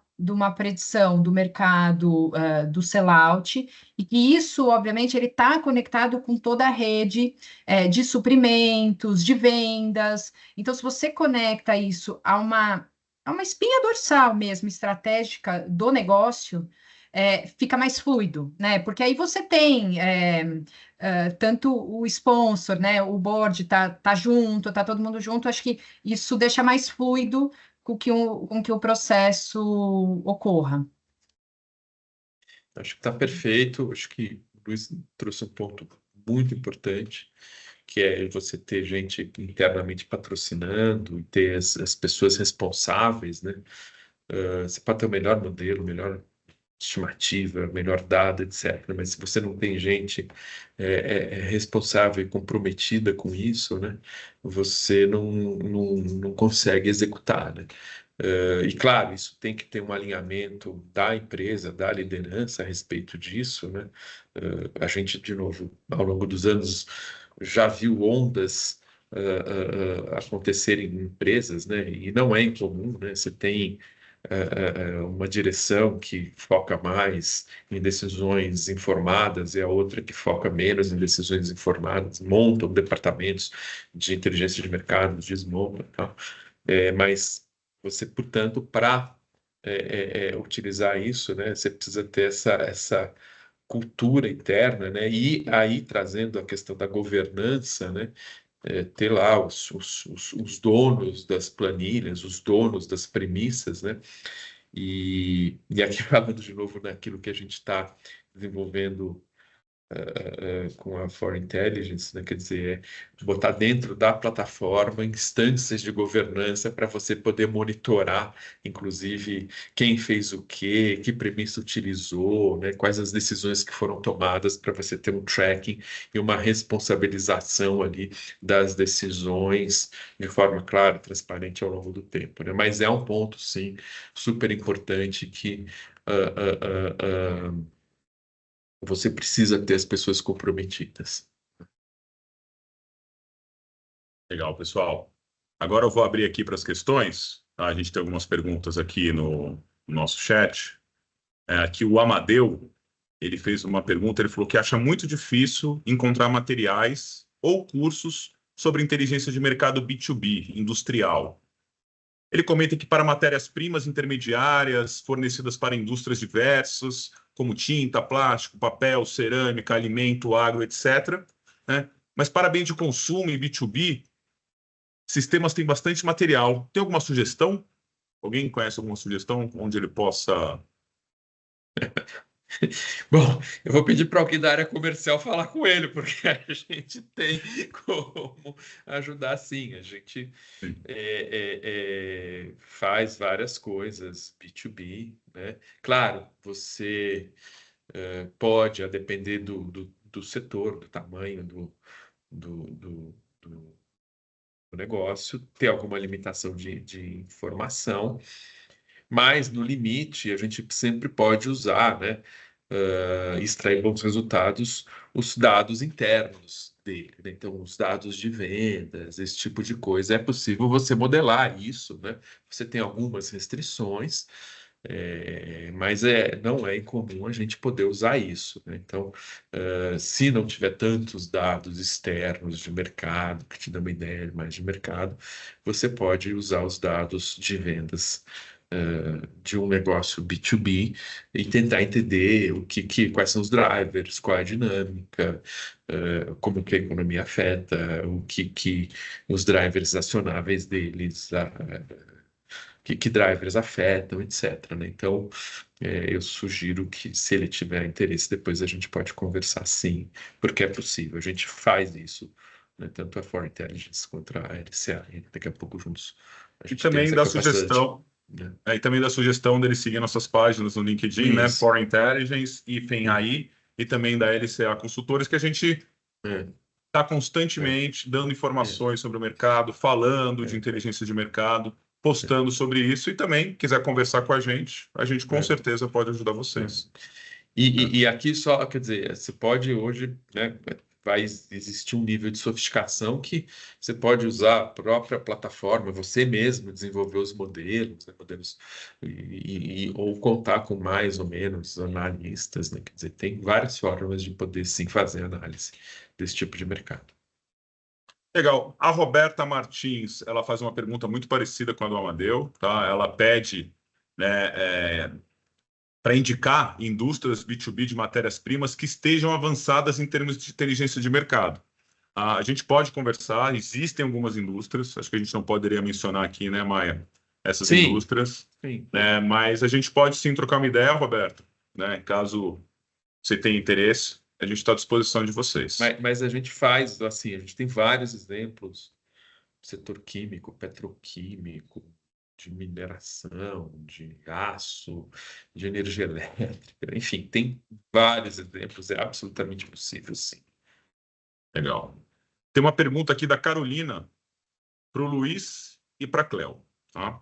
predição do mercado, do sellout, e que isso, obviamente, ele está conectado com toda a rede de suprimentos, de vendas. Então, se você conecta isso a uma espinha dorsal mesmo, estratégica do negócio, fica mais fluido, né? Porque aí você tem tanto o sponsor, né? O board tá junto, tá todo mundo junto. Acho que isso deixa mais fluido com que o processo ocorra. Acho que está perfeito. Acho que o Luiz trouxe um ponto muito importante, que é você ter gente internamente patrocinando e ter as pessoas responsáveis, né? Você pode ter o melhor modelo, o melhor estimativa melhor dada, etc. Mas se você não tem gente responsável e comprometida com isso, né, você não consegue executar, né? E claro, isso tem que ter um alinhamento da empresa, da liderança a respeito disso, né? A gente, de novo, ao longo dos anos, já viu ondas acontecerem em empresas, né? E não é incomum, né? Você tem uma direção que foca mais em decisões informadas e a outra que foca menos em decisões informadas, montam departamentos de inteligência de mercado, desmontam, tal. Mas você, portanto, para utilizar isso, né, você precisa ter essa cultura interna, né, e aí trazendo a questão da governança, né, ter lá os donos das planilhas, os donos das premissas, né, e aqui falando de novo naquilo que a gente está desenvolvendo com a For Intelligence, né? Quer dizer, botar dentro da plataforma instâncias de governança para você poder monitorar, inclusive, quem fez o quê, que premissa utilizou, né? Quais as decisões que foram tomadas para você ter um tracking e uma responsabilização ali das decisões de forma clara, transparente ao longo do tempo, né? Mas é um ponto, sim, super importante que você precisa ter as pessoas comprometidas. Legal, pessoal. Agora eu vou abrir aqui para as questões. Tá? A gente tem algumas perguntas aqui no nosso chat. Aqui o Amadeu, ele fez uma pergunta, ele falou que acha muito difícil encontrar materiais ou cursos sobre inteligência de mercado B2B, industrial. Ele comenta que para matérias-primas intermediárias, fornecidas para indústrias diversas, como tinta, plástico, papel, cerâmica, alimento, agro, etc., né? Mas para bem de consumo e B2B, sistemas têm bastante material. Tem alguma sugestão? Alguém conhece alguma sugestão onde ele possa... Bom, eu vou pedir para alguém da área comercial falar com ele, porque a gente tem como ajudar sim. A gente faz várias coisas B2B, né? Claro, você pode, a depender do setor, do tamanho do negócio, ter alguma limitação de informação, mas no limite a gente sempre pode usar, né? Extrair bons resultados, os dados internos dele, né? Então, os dados de vendas, esse tipo de coisa, é possível você modelar isso, né? Você tem algumas restrições, mas não é incomum a gente poder usar isso, né? Então, se não tiver tantos dados externos de mercado, que te dão uma ideia mais de mercado, você pode usar os dados de vendas de um negócio B2B e tentar entender quais são os drivers, qual é a dinâmica, como que a economia afeta, o que os drivers acionáveis deles, que drivers afetam, etc., né? Então, eu sugiro que, se ele tiver interesse, depois a gente pode conversar sim, porque é possível. A gente faz isso, né? Tanto a For Intelligence quanto a LCA, e daqui a pouco juntos a E gente tem também essa da capacidade. sugestão, e também da sugestão dele seguir nossas páginas no LinkedIn, né? Isso. For Intelligence e FENAI, e também da LCA Consultores, que a gente está constantemente dando informações sobre o mercado, falando de inteligência de mercado, postando sobre isso, e também quiser conversar com a gente com certeza pode ajudar vocês. E aqui só, quer dizer, você pode hoje, né, vai existir um nível de sofisticação que você pode usar a própria plataforma, você mesmo desenvolver os modelos, né, ou contar com mais ou menos analistas, né, quer dizer, tem várias formas de poder sim fazer análise desse tipo de mercado. Legal. A Roberta Martins, ela faz uma pergunta muito parecida com a do Amadeu, tá? Ela pede, né, para indicar indústrias B2B de matérias-primas que estejam avançadas em termos de inteligência de mercado. A gente pode conversar, existem algumas indústrias, acho que a gente não poderia mencionar aqui, né, Maia, essas indústrias, sim. Mas a gente pode sim trocar uma ideia, Roberto, né, caso você tenha interesse, a gente está à disposição de vocês. Mas a gente faz, assim, a gente tem vários exemplos, setor químico, petroquímico, de mineração, de aço, de energia elétrica, enfim, tem vários exemplos, é absolutamente possível, sim. Legal. Tem uma pergunta aqui da Carolina para o Luiz e para a Cléo. Tá?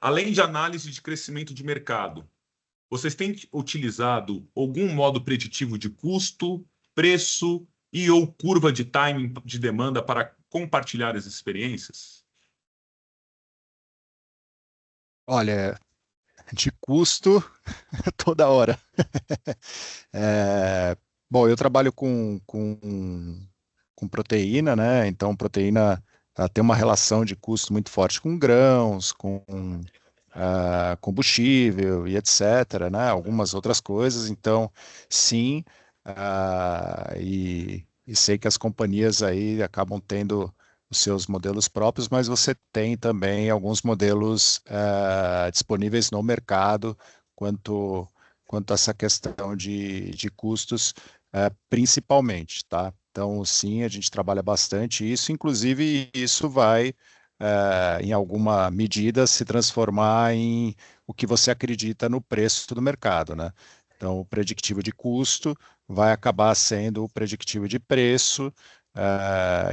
Além de análise de crescimento de mercado, vocês têm utilizado algum modo preditivo de custo, preço e ou curva de timing de demanda para compartilhar as experiências? Olha, de custo toda hora. Bom, eu trabalho com proteína, né? Então, proteína tem uma relação de custo muito forte com grãos, com combustível e etc., né? Algumas outras coisas. Então, sim, e sei que as companhias aí acabam tendo os seus modelos próprios, mas você tem também alguns modelos disponíveis no mercado quanto a essa questão de custos, principalmente, tá? Então, sim, a gente trabalha bastante isso, inclusive isso vai, em alguma medida, se transformar em o que você acredita no preço do mercado, né? Então, o predictivo de custo vai acabar sendo o predictivo de preço,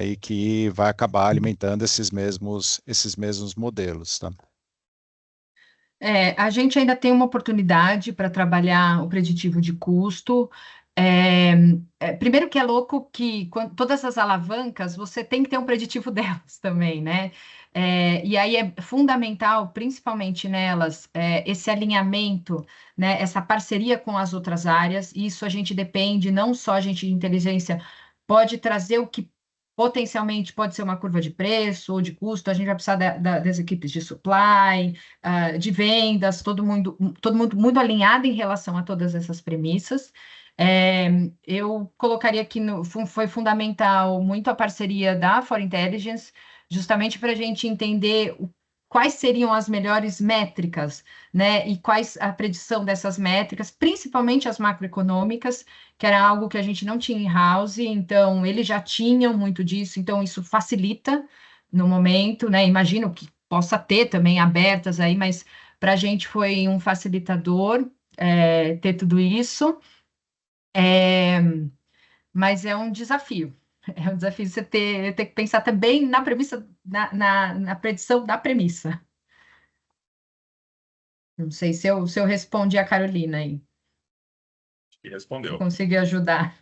e que vai acabar alimentando esses mesmos modelos, tá? A gente ainda tem uma oportunidade para trabalhar o preditivo de custo. Primeiro que é louco que todas as alavancas você tem que ter um preditivo delas também, né? E aí é fundamental, principalmente nelas, esse alinhamento, né? Essa parceria com as outras áreas. Isso a gente depende, não só a gente de inteligência pode trazer o que potencialmente pode ser uma curva de preço ou de custo, a gente vai precisar das equipes de supply, de vendas, todo mundo muito alinhado em relação a todas essas premissas. Eu colocaria que foi fundamental muito a parceria da For Intelligence, justamente para a gente entender quais seriam as melhores métricas, né? E quais a predição dessas métricas, principalmente as macroeconômicas, que era algo que a gente não tinha in-house, então eles já tinham muito disso, então isso facilita no momento, né? Imagino que possa ter também abertas aí, mas para a gente foi um facilitador ter tudo isso. Mas é um desafio. É um desafio você ter que pensar também na premissa, na predição da premissa. Não sei se eu respondi a Carolina aí. E Se respondeu. consegui ajudar.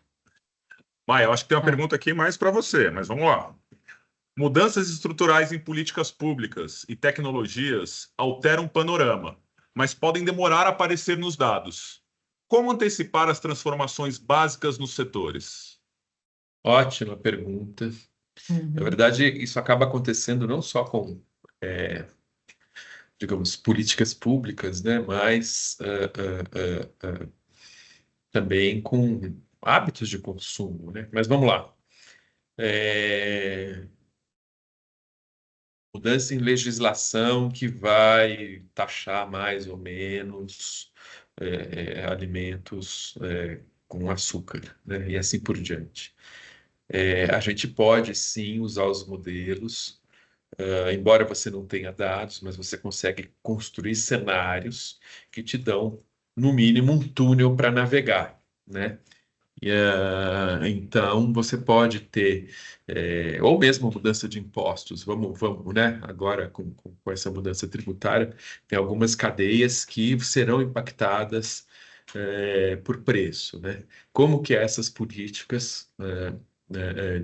Maia, eu acho que tem uma Ah. pergunta aqui mais para você, mas vamos lá. Mudanças estruturais em políticas públicas e tecnologias alteram o panorama, mas podem demorar a aparecer nos dados. Como antecipar as transformações básicas nos setores? Ótima pergunta. Na Uhum. verdade, isso acaba acontecendo não só com, digamos, políticas públicas, né, mas também com hábitos de consumo, né? Mas vamos lá. Mudança em legislação que vai taxar mais ou menos alimentos com açúcar, né? E assim por diante. A gente pode sim usar os modelos, embora você não tenha dados, mas você consegue construir cenários que te dão, no mínimo, um túnel para navegar, né? Então, você pode ter, ou mesmo mudança de impostos, vamos, né? Agora, com essa mudança tributária, tem algumas cadeias que serão impactadas por preço, né? Como que essas políticas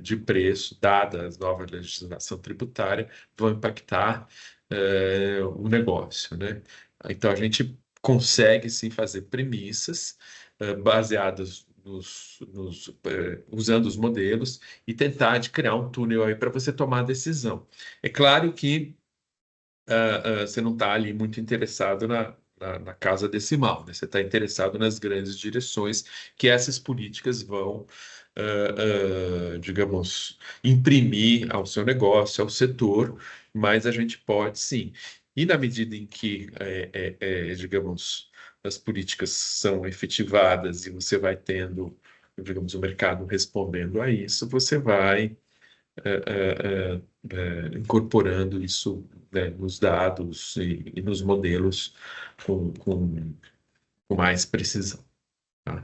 de preço, dada a nova legislação tributária, vão impactar o negócio, né? Então, a gente consegue, sim, fazer premissas baseadas usando os modelos e tentar de criar um túnel aí para você tomar a decisão. É claro que você não está ali muito interessado na casa decimal, né? Você está interessado nas grandes direções que essas políticas vão, digamos, imprimir ao seu negócio, ao setor, mas a gente pode sim. E na medida em que, digamos, as políticas são efetivadas e você vai tendo, digamos, o mercado respondendo a isso, você vai incorporando isso, né, nos dados e nos modelos com mais precisão. Tá?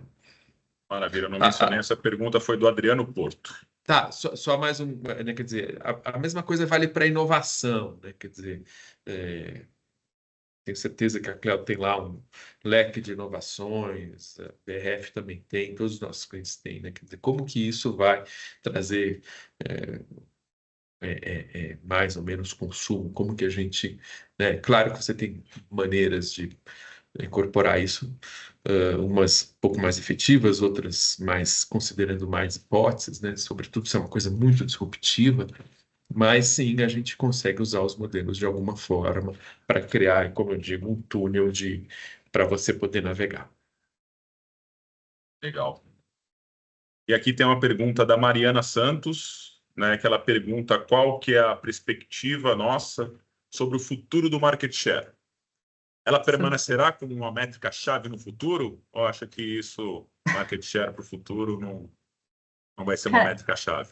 Maravilha, eu não mencionei essa pergunta, foi do Adriano Porto. Tá, só mais um, né, quer dizer, a mesma coisa vale para inovação, né, quer dizer, tenho certeza que a Cleo tem lá um leque de inovações, a BRF também tem, todos os nossos clientes têm, né, quer dizer, como que isso vai trazer mais ou menos consumo, como que a gente, né, claro que você tem maneiras de incorporar isso, umas um pouco mais efetivas, outras mais considerando mais hipóteses, né? Sobretudo se é uma coisa muito disruptiva, mas sim a gente consegue usar os modelos de alguma forma para criar, como eu digo, um túnel para você poder navegar. Legal. E aqui tem uma pergunta da Mariana Santos, né, que ela pergunta qual que é a perspectiva nossa sobre o futuro do market share. Ela permanecerá como uma métrica-chave no futuro? Ou acha que isso, market share para o futuro, não vai ser uma métrica-chave?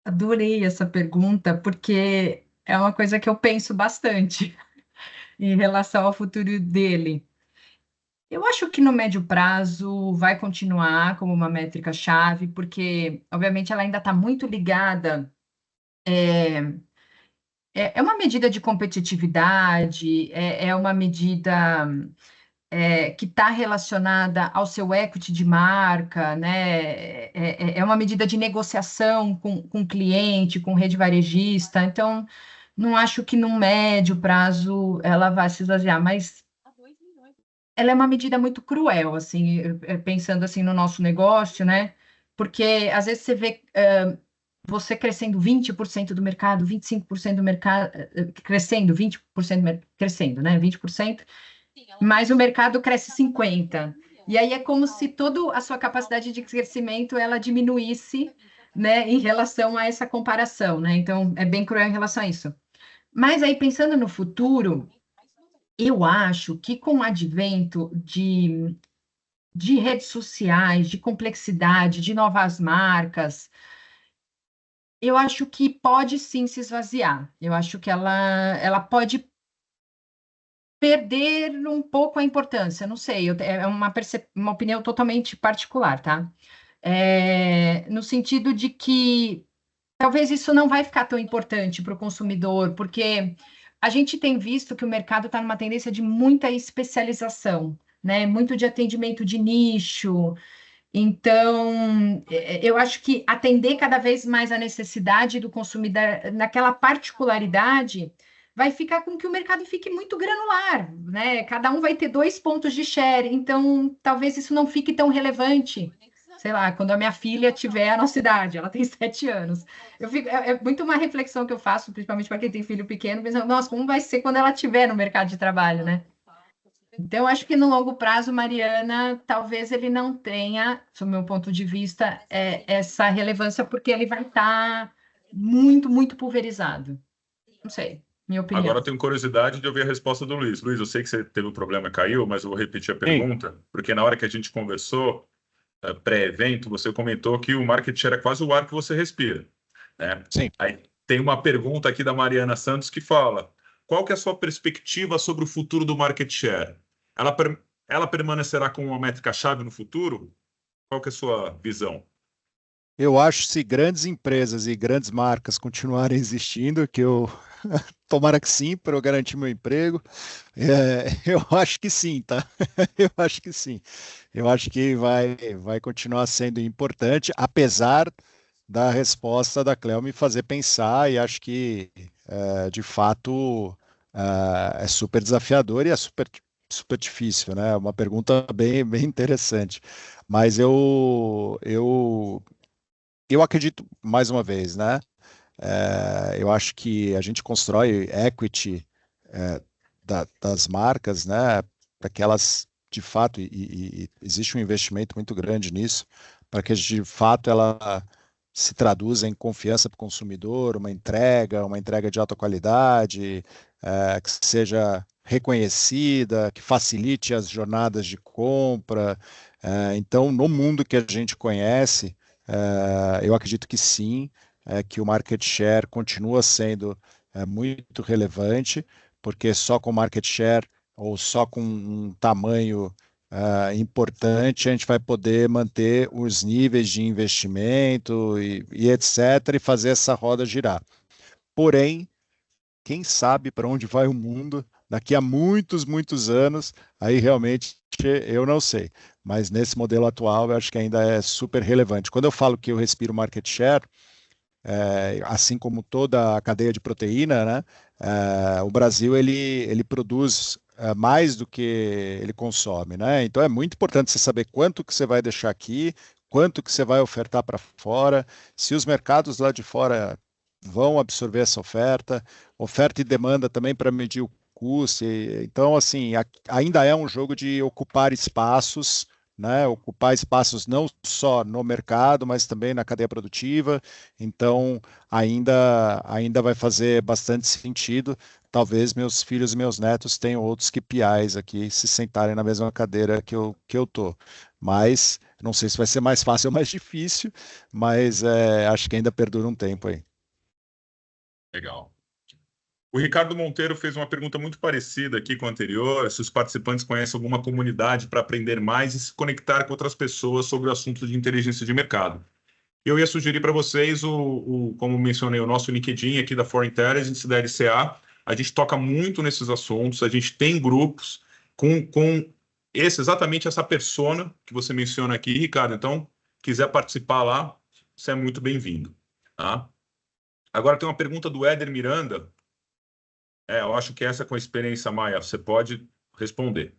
Adorei essa pergunta, porque é uma coisa que eu penso bastante em relação ao futuro dele. Eu acho que no médio prazo vai continuar como uma métrica-chave, porque, obviamente, ela ainda está muito ligada. É uma medida de competitividade, é uma medida que está relacionada ao seu equity de marca, né? É uma medida de negociação com cliente, com rede varejista. Então, não acho que no médio prazo ela vai se esvaziar, mas ela é uma medida muito cruel, assim, pensando assim no nosso negócio, né? Porque às vezes você vê você crescendo 20% do mercado, 25% do mercado, crescendo 20%, crescendo, né? 20%, mas o mercado cresce 50%. E aí é como se toda a sua capacidade de crescimento ela diminuísse, né, em relação a essa comparação, né? Então é bem cruel em relação a isso. Mas aí pensando no futuro, eu acho que com o advento de redes sociais, de complexidade, de novas marcas, eu acho que pode sim se esvaziar. Eu acho que ela pode perder um pouco a importância, não sei, é uma opinião totalmente particular, tá? No sentido de que talvez isso não vai ficar tão importante para o consumidor, porque a gente tem visto que o mercado está numa tendência de muita especialização, né? Muito de atendimento de nicho. Então, eu acho que atender cada vez mais a necessidade do consumidor naquela particularidade vai ficar com que o mercado fique muito granular, né? Cada um vai ter 2 pontos de share, então talvez isso não fique tão relevante. Sei lá, quando a minha filha tiver a nossa idade, ela tem 7 anos. É muito uma reflexão que eu faço, principalmente para quem tem filho pequeno, pensando, nossa, como vai ser quando ela estiver no mercado de trabalho, né? Então, acho que no longo prazo, Mariana, talvez ele não tenha, sob meu ponto de vista, essa relevância, porque ele vai estar muito, muito pulverizado. Não sei, minha opinião. Agora eu tenho curiosidade de ouvir a resposta do Luiz. Luiz, eu sei que você teve um problema e caiu, mas eu vou repetir a pergunta, porque na hora que a gente conversou, pré-evento, você comentou que o market share é quase o ar que você respira, né? Sim. Aí tem uma pergunta aqui da Mariana Santos que fala: qual que é a sua perspectiva sobre o futuro do market share? Ela permanecerá como uma métrica-chave no futuro? Qual que é a sua visão? Eu acho que se grandes empresas e grandes marcas continuarem existindo, que eu tomara que sim, para eu garantir meu emprego, eu acho que sim, tá? Eu acho que sim. Eu acho que vai continuar sendo importante, apesar da resposta da Cleo me fazer pensar, e acho que, de fato, é super desafiador e é super difícil, né? É uma pergunta bem interessante. Mas eu acredito, mais uma vez, né? Eu acho que a gente constrói equity das marcas, né? Para que elas, de fato, e existe um investimento muito grande nisso, para que de fato ela se traduza em confiança para o consumidor, uma entrega de alta qualidade, que seja reconhecida, que facilite as jornadas de compra. Então, no mundo que a gente conhece, eu acredito que sim, é que o market share continua sendo muito relevante, porque só com market share ou só com um tamanho importante a gente vai poder manter os níveis de investimento e etc., e fazer essa roda girar. Porém, quem sabe para onde vai o mundo daqui a muitos, muitos anos, aí realmente eu não sei. Mas nesse modelo atual, eu acho que ainda é super relevante. Quando eu falo que eu respiro market share, assim como toda a cadeia de proteína, né, o Brasil ele produz mais do que ele consome, né? Então é muito importante você saber quanto que você vai deixar aqui, quanto que você vai ofertar para fora, se os mercados lá de fora vão absorver essa oferta e demanda também para medir o custo. Então, assim, ainda é um jogo de ocupar espaços, né? Ocupar espaços não só no mercado, mas também na cadeia produtiva. Então, ainda vai fazer bastante sentido. Talvez meus filhos e meus netos tenham outros KPIs aqui, se sentarem na mesma cadeira que eu tô. Mas não sei se vai ser mais fácil ou mais difícil, mas acho que ainda perdura um tempo aí. Legal. O Ricardo Monteiro fez uma pergunta muito parecida aqui com a anterior, se os participantes conhecem alguma comunidade para aprender mais e se conectar com outras pessoas sobre o assunto de inteligência de mercado. Eu ia sugerir para vocês, como mencionei, o nosso LinkedIn aqui da For Intelligence, da LCA. A gente toca muito nesses assuntos, a gente tem grupos com exatamente essa persona que você menciona aqui, Ricardo. Então, quiser participar lá, você é muito bem-vindo. Tá? Agora tem uma pergunta do Éder Miranda. Eu acho que essa com a experiência, Maia, você pode responder.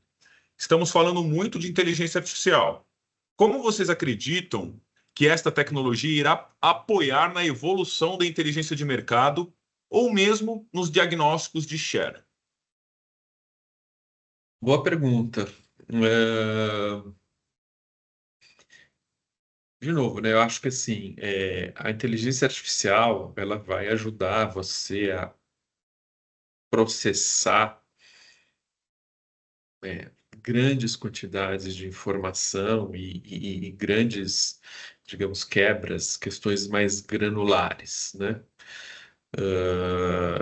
Estamos falando muito de inteligência artificial. Como vocês acreditam que esta tecnologia irá apoiar na evolução da inteligência de mercado ou mesmo nos diagnósticos de share? Boa pergunta. De novo, né? Eu acho que assim, a inteligência artificial ela vai ajudar você a processar grandes quantidades de informação e grandes, digamos, quebras, questões mais granulares, né?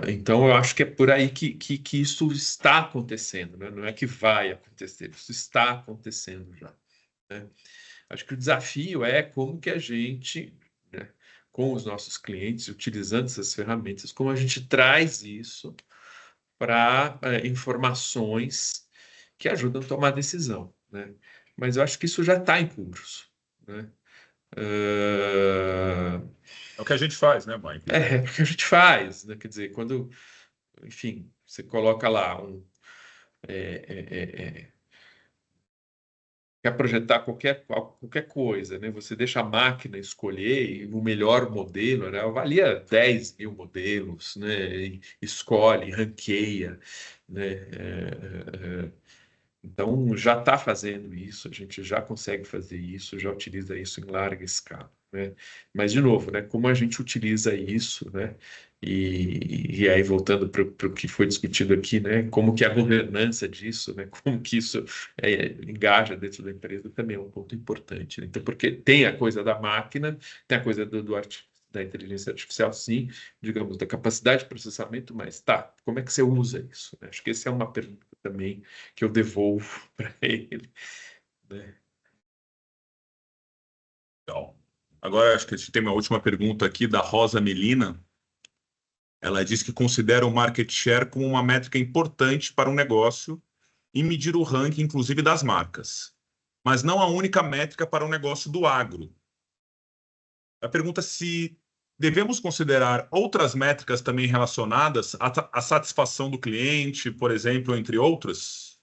Então, eu acho que é por aí que isso está acontecendo, né? Não é que vai acontecer, isso está acontecendo já, né? Acho que o desafio é como que a gente, né, com os nossos clientes, utilizando essas ferramentas, como a gente traz isso para informações que ajudam a tomar decisão, né? Mas eu acho que isso já está em curso, né? É o que a gente faz, né, Mike? É o que a gente faz, né? Quer dizer, quando, enfim, você coloca lá quer projetar qualquer coisa, né? Você deixa a máquina escolher o melhor modelo, né? Avalia 10 mil modelos, né? E escolhe, ranqueia, né? Então, já está fazendo isso, a gente já consegue fazer isso, já utiliza isso em larga escala, né? Mas, de novo, né, como a gente utiliza isso, né? E aí, voltando para o que foi discutido aqui, né? Como que a governança disso, né? Como que isso engaja dentro da empresa também é um ponto importante, né? Então, porque tem a coisa da máquina, tem a coisa da inteligência artificial, sim, digamos, da capacidade de processamento, mas tá, como é que você usa isso, né? Acho que essa é uma pergunta também que eu devolvo para ele, né? Então, agora acho que a gente tem uma última pergunta aqui da Rosa Melina. Ela diz que considera o market share como uma métrica importante para um negócio e medir o ranking, inclusive, das marcas, mas não a única métrica para o negócio do agro. A pergunta é se devemos considerar outras métricas também relacionadas à satisfação do cliente, por exemplo, entre outras?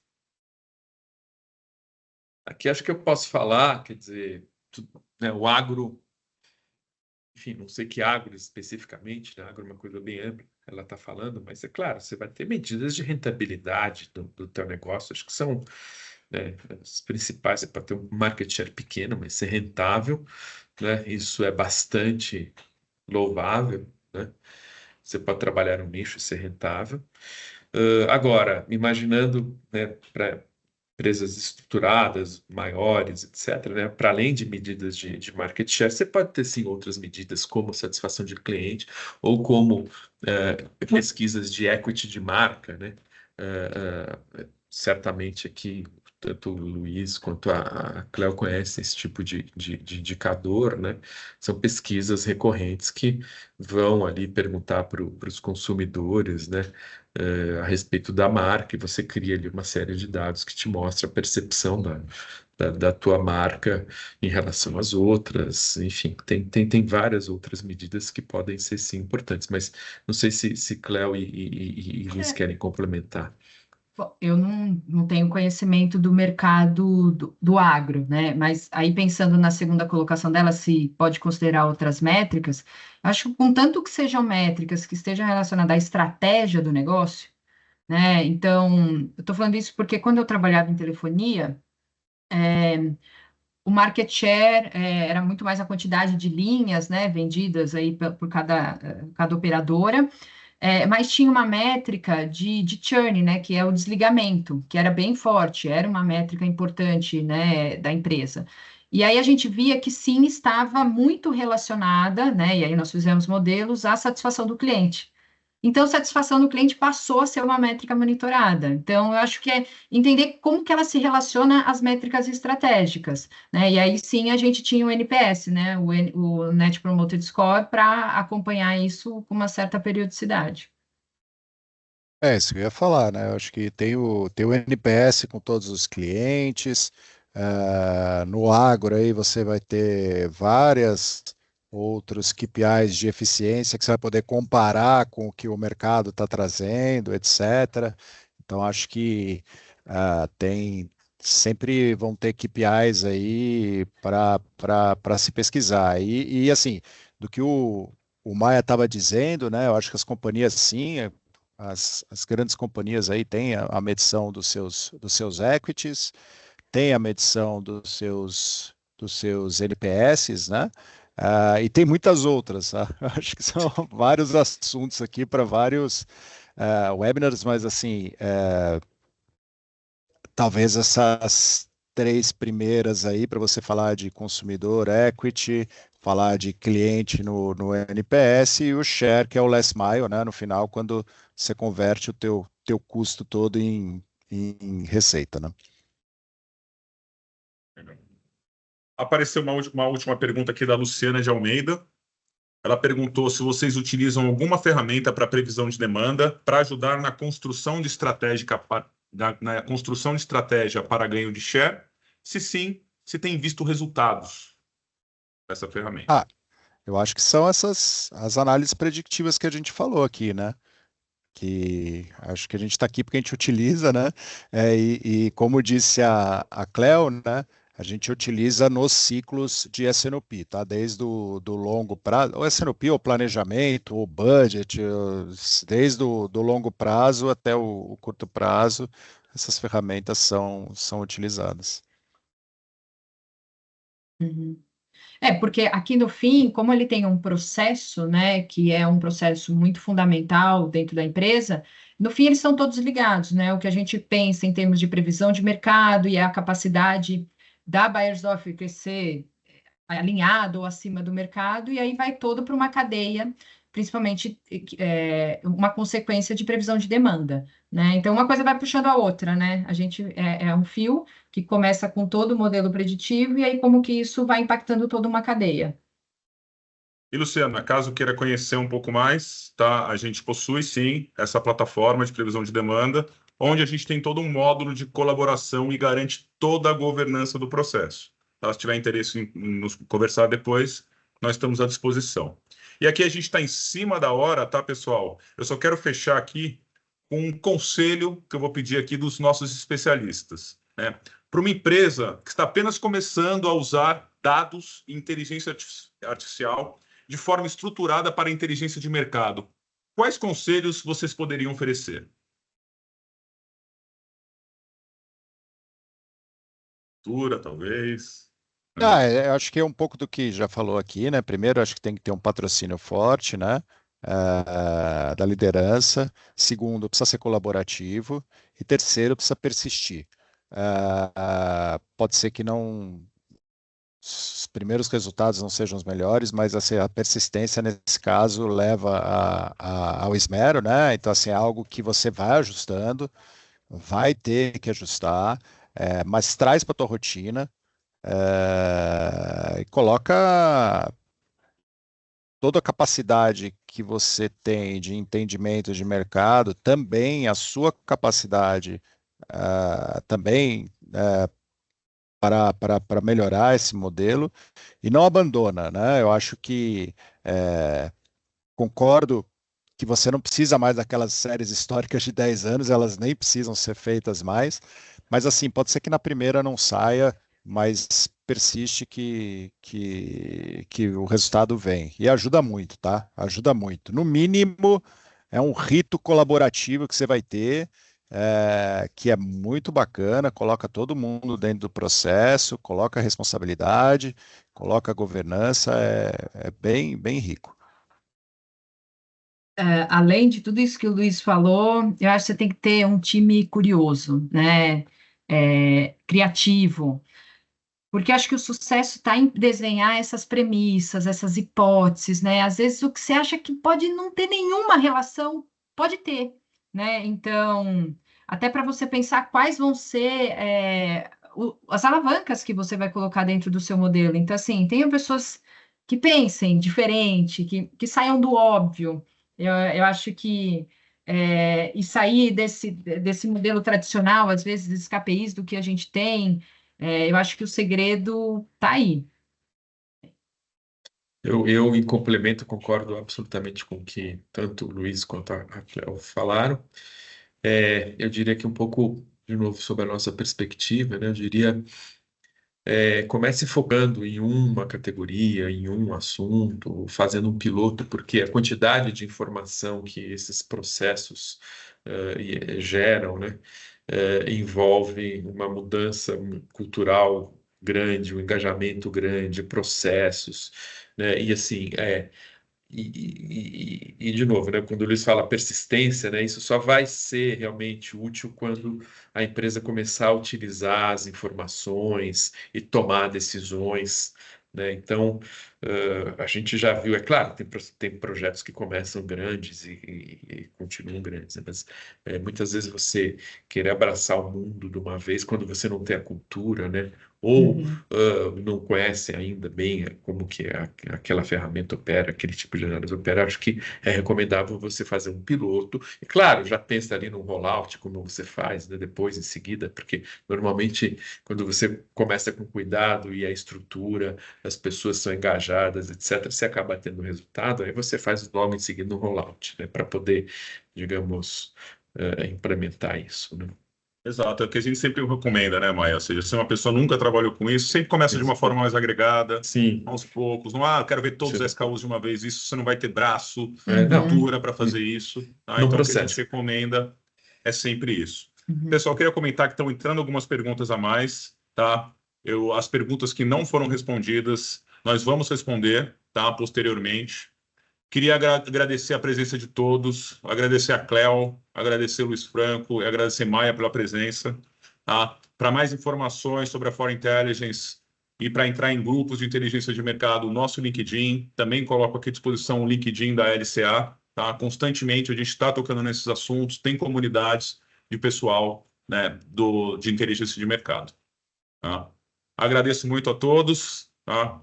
Aqui acho que eu posso falar, quer dizer, né, o agro, enfim, não sei que agro especificamente, né? Agro é uma coisa bem ampla, ela está falando, mas é claro, você vai ter medidas de rentabilidade do teu negócio, acho que são, né, as principais, é para ter um market share pequeno, mas ser rentável, né? Isso é bastante louvável, né? Você pode trabalhar no nicho e ser rentável. Agora, imaginando, né, empresas estruturadas, maiores, etc., né? Para além de medidas de market share, você pode ter sim outras medidas, como satisfação de cliente, ou como pesquisas de equity de marca, né? Certamente aqui, tanto o Luiz quanto a Cléo conhecem esse tipo de indicador, né? São pesquisas recorrentes que vão ali perguntar para os consumidores, né? A respeito da marca, e você cria ali uma série de dados que te mostra a percepção da tua marca em relação às outras. Enfim, tem várias outras medidas que podem ser sim importantes, mas não sei se Cléo e Luiz querem complementar. Bom, eu não tenho conhecimento do mercado do agro, né? Mas aí pensando na segunda colocação dela, se pode considerar outras métricas, acho que contanto que sejam métricas que estejam relacionadas à estratégia do negócio, né? Então, eu estou falando isso porque quando eu trabalhava em telefonia, o market share era muito mais a quantidade de linhas, né, vendidas aí por cada operadora. Mas tinha uma métrica de churn, né, que é o desligamento, que era bem forte, era uma métrica importante, né, da empresa. E aí a gente via que sim estava muito relacionada, né, e aí nós fizemos modelos à satisfação do cliente. Então, satisfação do cliente passou a ser uma métrica monitorada. Então, eu acho que é entender como que ela se relaciona às métricas estratégicas, né? E aí sim a gente tinha o NPS, né? O Net Promoter Score para acompanhar isso com uma certa periodicidade. Isso que eu ia falar, né? Eu acho que tem o NPS com todos os clientes. No agro aí você vai ter várias outros KPIs de eficiência que você vai poder comparar com o que o mercado está trazendo, etc. Então acho que sempre vão ter KPIs aí para se pesquisar. E assim, do que o Maia estava dizendo, né? Eu acho que as companhias sim. As grandes companhias aí têm a medição dos seus equities, tem a medição dos seus NPS, né? E tem muitas outras, tá? Acho que são vários assuntos aqui para vários webinars, mas assim, talvez essas três primeiras aí para você falar de consumidor equity, falar de cliente no NPS e o share, que é o last mile, né? No final, quando você converte o teu custo todo em receita, né? Apareceu uma última pergunta aqui da Luciana de Almeida. Ela perguntou se vocês utilizam alguma ferramenta para previsão de demanda para ajudar na construção de na construção de estratégia para ganho de share. Se sim, se tem visto resultados dessa ferramenta. Eu acho que são as análises predictivas que a gente falou aqui, né? Que acho que a gente está aqui porque a gente utiliza, né? E como disse a Cleo, né? A gente utiliza nos ciclos de S&OP, tá? Desde do longo prazo, ou S&OP, ou planejamento, ou budget, desde do longo prazo até o curto prazo, essas ferramentas são utilizadas. Uhum. Porque aqui no fim, como ele tem um processo, né, que é um processo muito fundamental dentro da empresa, no fim eles estão todos ligados, né? O que a gente pensa em termos de previsão de mercado e a capacidade da Beiersdorf crescer alinhado ou acima do mercado, e aí vai todo para uma cadeia, principalmente uma consequência de previsão de demanda, né? Então, uma coisa vai puxando a outra, né? A gente é um fio que começa com todo o modelo preditivo, e aí como que isso vai impactando toda uma cadeia. E, Luciana, caso queira conhecer um pouco mais, tá? A gente possui, sim, essa plataforma de previsão de demanda, onde a gente tem todo um módulo de colaboração e garante toda a governança do processo. Tá? Se tiver interesse em nos conversar depois, nós estamos à disposição. E aqui a gente está em cima da hora, tá, pessoal? Eu só quero fechar aqui com um conselho que eu vou pedir aqui dos nossos especialistas, né? Para uma empresa que está apenas começando a usar dados e inteligência artificial de forma estruturada para a inteligência de mercado, quais conselhos vocês poderiam oferecer? Cultura, talvez. Eu acho que é um pouco do que já falou aqui, né? Primeiro, acho que tem que ter um patrocínio forte, né? Da liderança. Segundo, precisa ser colaborativo. E terceiro, precisa persistir. Pode ser que não os primeiros resultados não sejam os melhores, mas assim, a persistência nesse caso leva ao esmero, né? Então, assim, é algo que você vai ajustando, vai ter que ajustar, mas traz para a tua rotina e coloca toda a capacidade que você tem de entendimento de mercado, também a sua capacidade também para melhorar esse modelo e não abandona, né? Eu acho que concordo que você não precisa mais daquelas séries históricas de 10 anos, elas nem precisam ser feitas mais, mas assim, pode ser que na primeira não saia, mas persiste que o resultado vem. E ajuda muito, tá? Ajuda muito. No mínimo, é um rito colaborativo que você vai ter, que é muito bacana, coloca todo mundo dentro do processo, coloca a responsabilidade, coloca a governança, é bem, bem rico. Além de tudo isso que o Luiz falou, eu acho que você tem que ter um time curioso, né? Criativo, porque acho que o sucesso está em desenhar essas premissas, essas hipóteses, né? Às vezes o que você acha que pode não ter nenhuma relação, pode ter, né? Então, até para você pensar quais vão ser as alavancas que você vai colocar dentro do seu modelo. Então, assim, tenham pessoas que pensem diferente, que saiam do óbvio. Eu acho que e sair desse modelo tradicional, às vezes, desses KPIs do que a gente tem. Eu acho que o segredo está aí. Eu, em complemento, concordo absolutamente com o que tanto o Luiz quanto a Cleo falaram. Eu diria que um pouco, de novo, sobre a nossa perspectiva, né? Eu diria, comece focando em uma categoria, em um assunto, fazendo um piloto, porque a quantidade de informação que esses processos geram, né? Envolve uma mudança cultural grande, um engajamento grande, processos, né? E assim, de novo, né, quando o Luiz fala persistência, né, isso só vai ser realmente útil quando a empresa começar a utilizar as informações e tomar decisões, né? Então, a gente já viu, é claro, tem projetos que começam grandes e continuam grandes, né? Mas muitas vezes você querer abraçar o mundo de uma vez quando você não tem a cultura, né? Ou não conhece ainda bem como que aquela ferramenta opera, aquele tipo de análise opera, acho que é recomendável você fazer um piloto. E claro, já pensa ali no rollout, como você faz, né, depois, em seguida, porque normalmente quando você começa com cuidado e a estrutura, as pessoas são engajadas, etc., você acaba tendo resultado, aí você faz logo em seguida um rollout, né, para poder, digamos, implementar isso, né? Exato, é o que a gente sempre recomenda, né, Maia? Ou seja, se uma pessoa nunca trabalhou com isso, sempre começa de uma forma mais agregada, Sim. aos poucos. Não, eu quero ver todos os Sim. SKUs de uma vez, isso você não vai ter braço, Não. cultura para fazer isso. Tá? No Então, o que a processo. gente recomenda é sempre isso. Pessoal, eu queria comentar que estão entrando algumas perguntas a mais, tá? As perguntas que não foram respondidas, nós vamos responder, tá, posteriormente. Queria agradecer a presença de todos, agradecer a Cleo, agradecer o Luiz Franco e agradecer a Maia pela presença. Tá? Para mais informações sobre a For Intelligence e para entrar em grupos de inteligência de mercado, o nosso LinkedIn, também coloco aqui à disposição o LinkedIn da LCA. Tá? Constantemente a gente está tocando nesses assuntos, tem comunidades de pessoal, né, de inteligência de mercado. Tá? Agradeço muito a todos. Tá?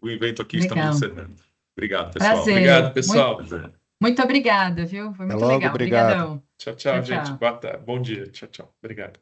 O evento aqui Legal. estamos encerrando. Obrigado, pessoal. Prazer. Obrigado, pessoal. Muito obrigada, viu? Foi Até muito logo, legal. obrigado. Obrigadão. Tchau, Tchau, gente. tchau. Boa tarde. Bom dia. Tchau, tchau. Obrigado.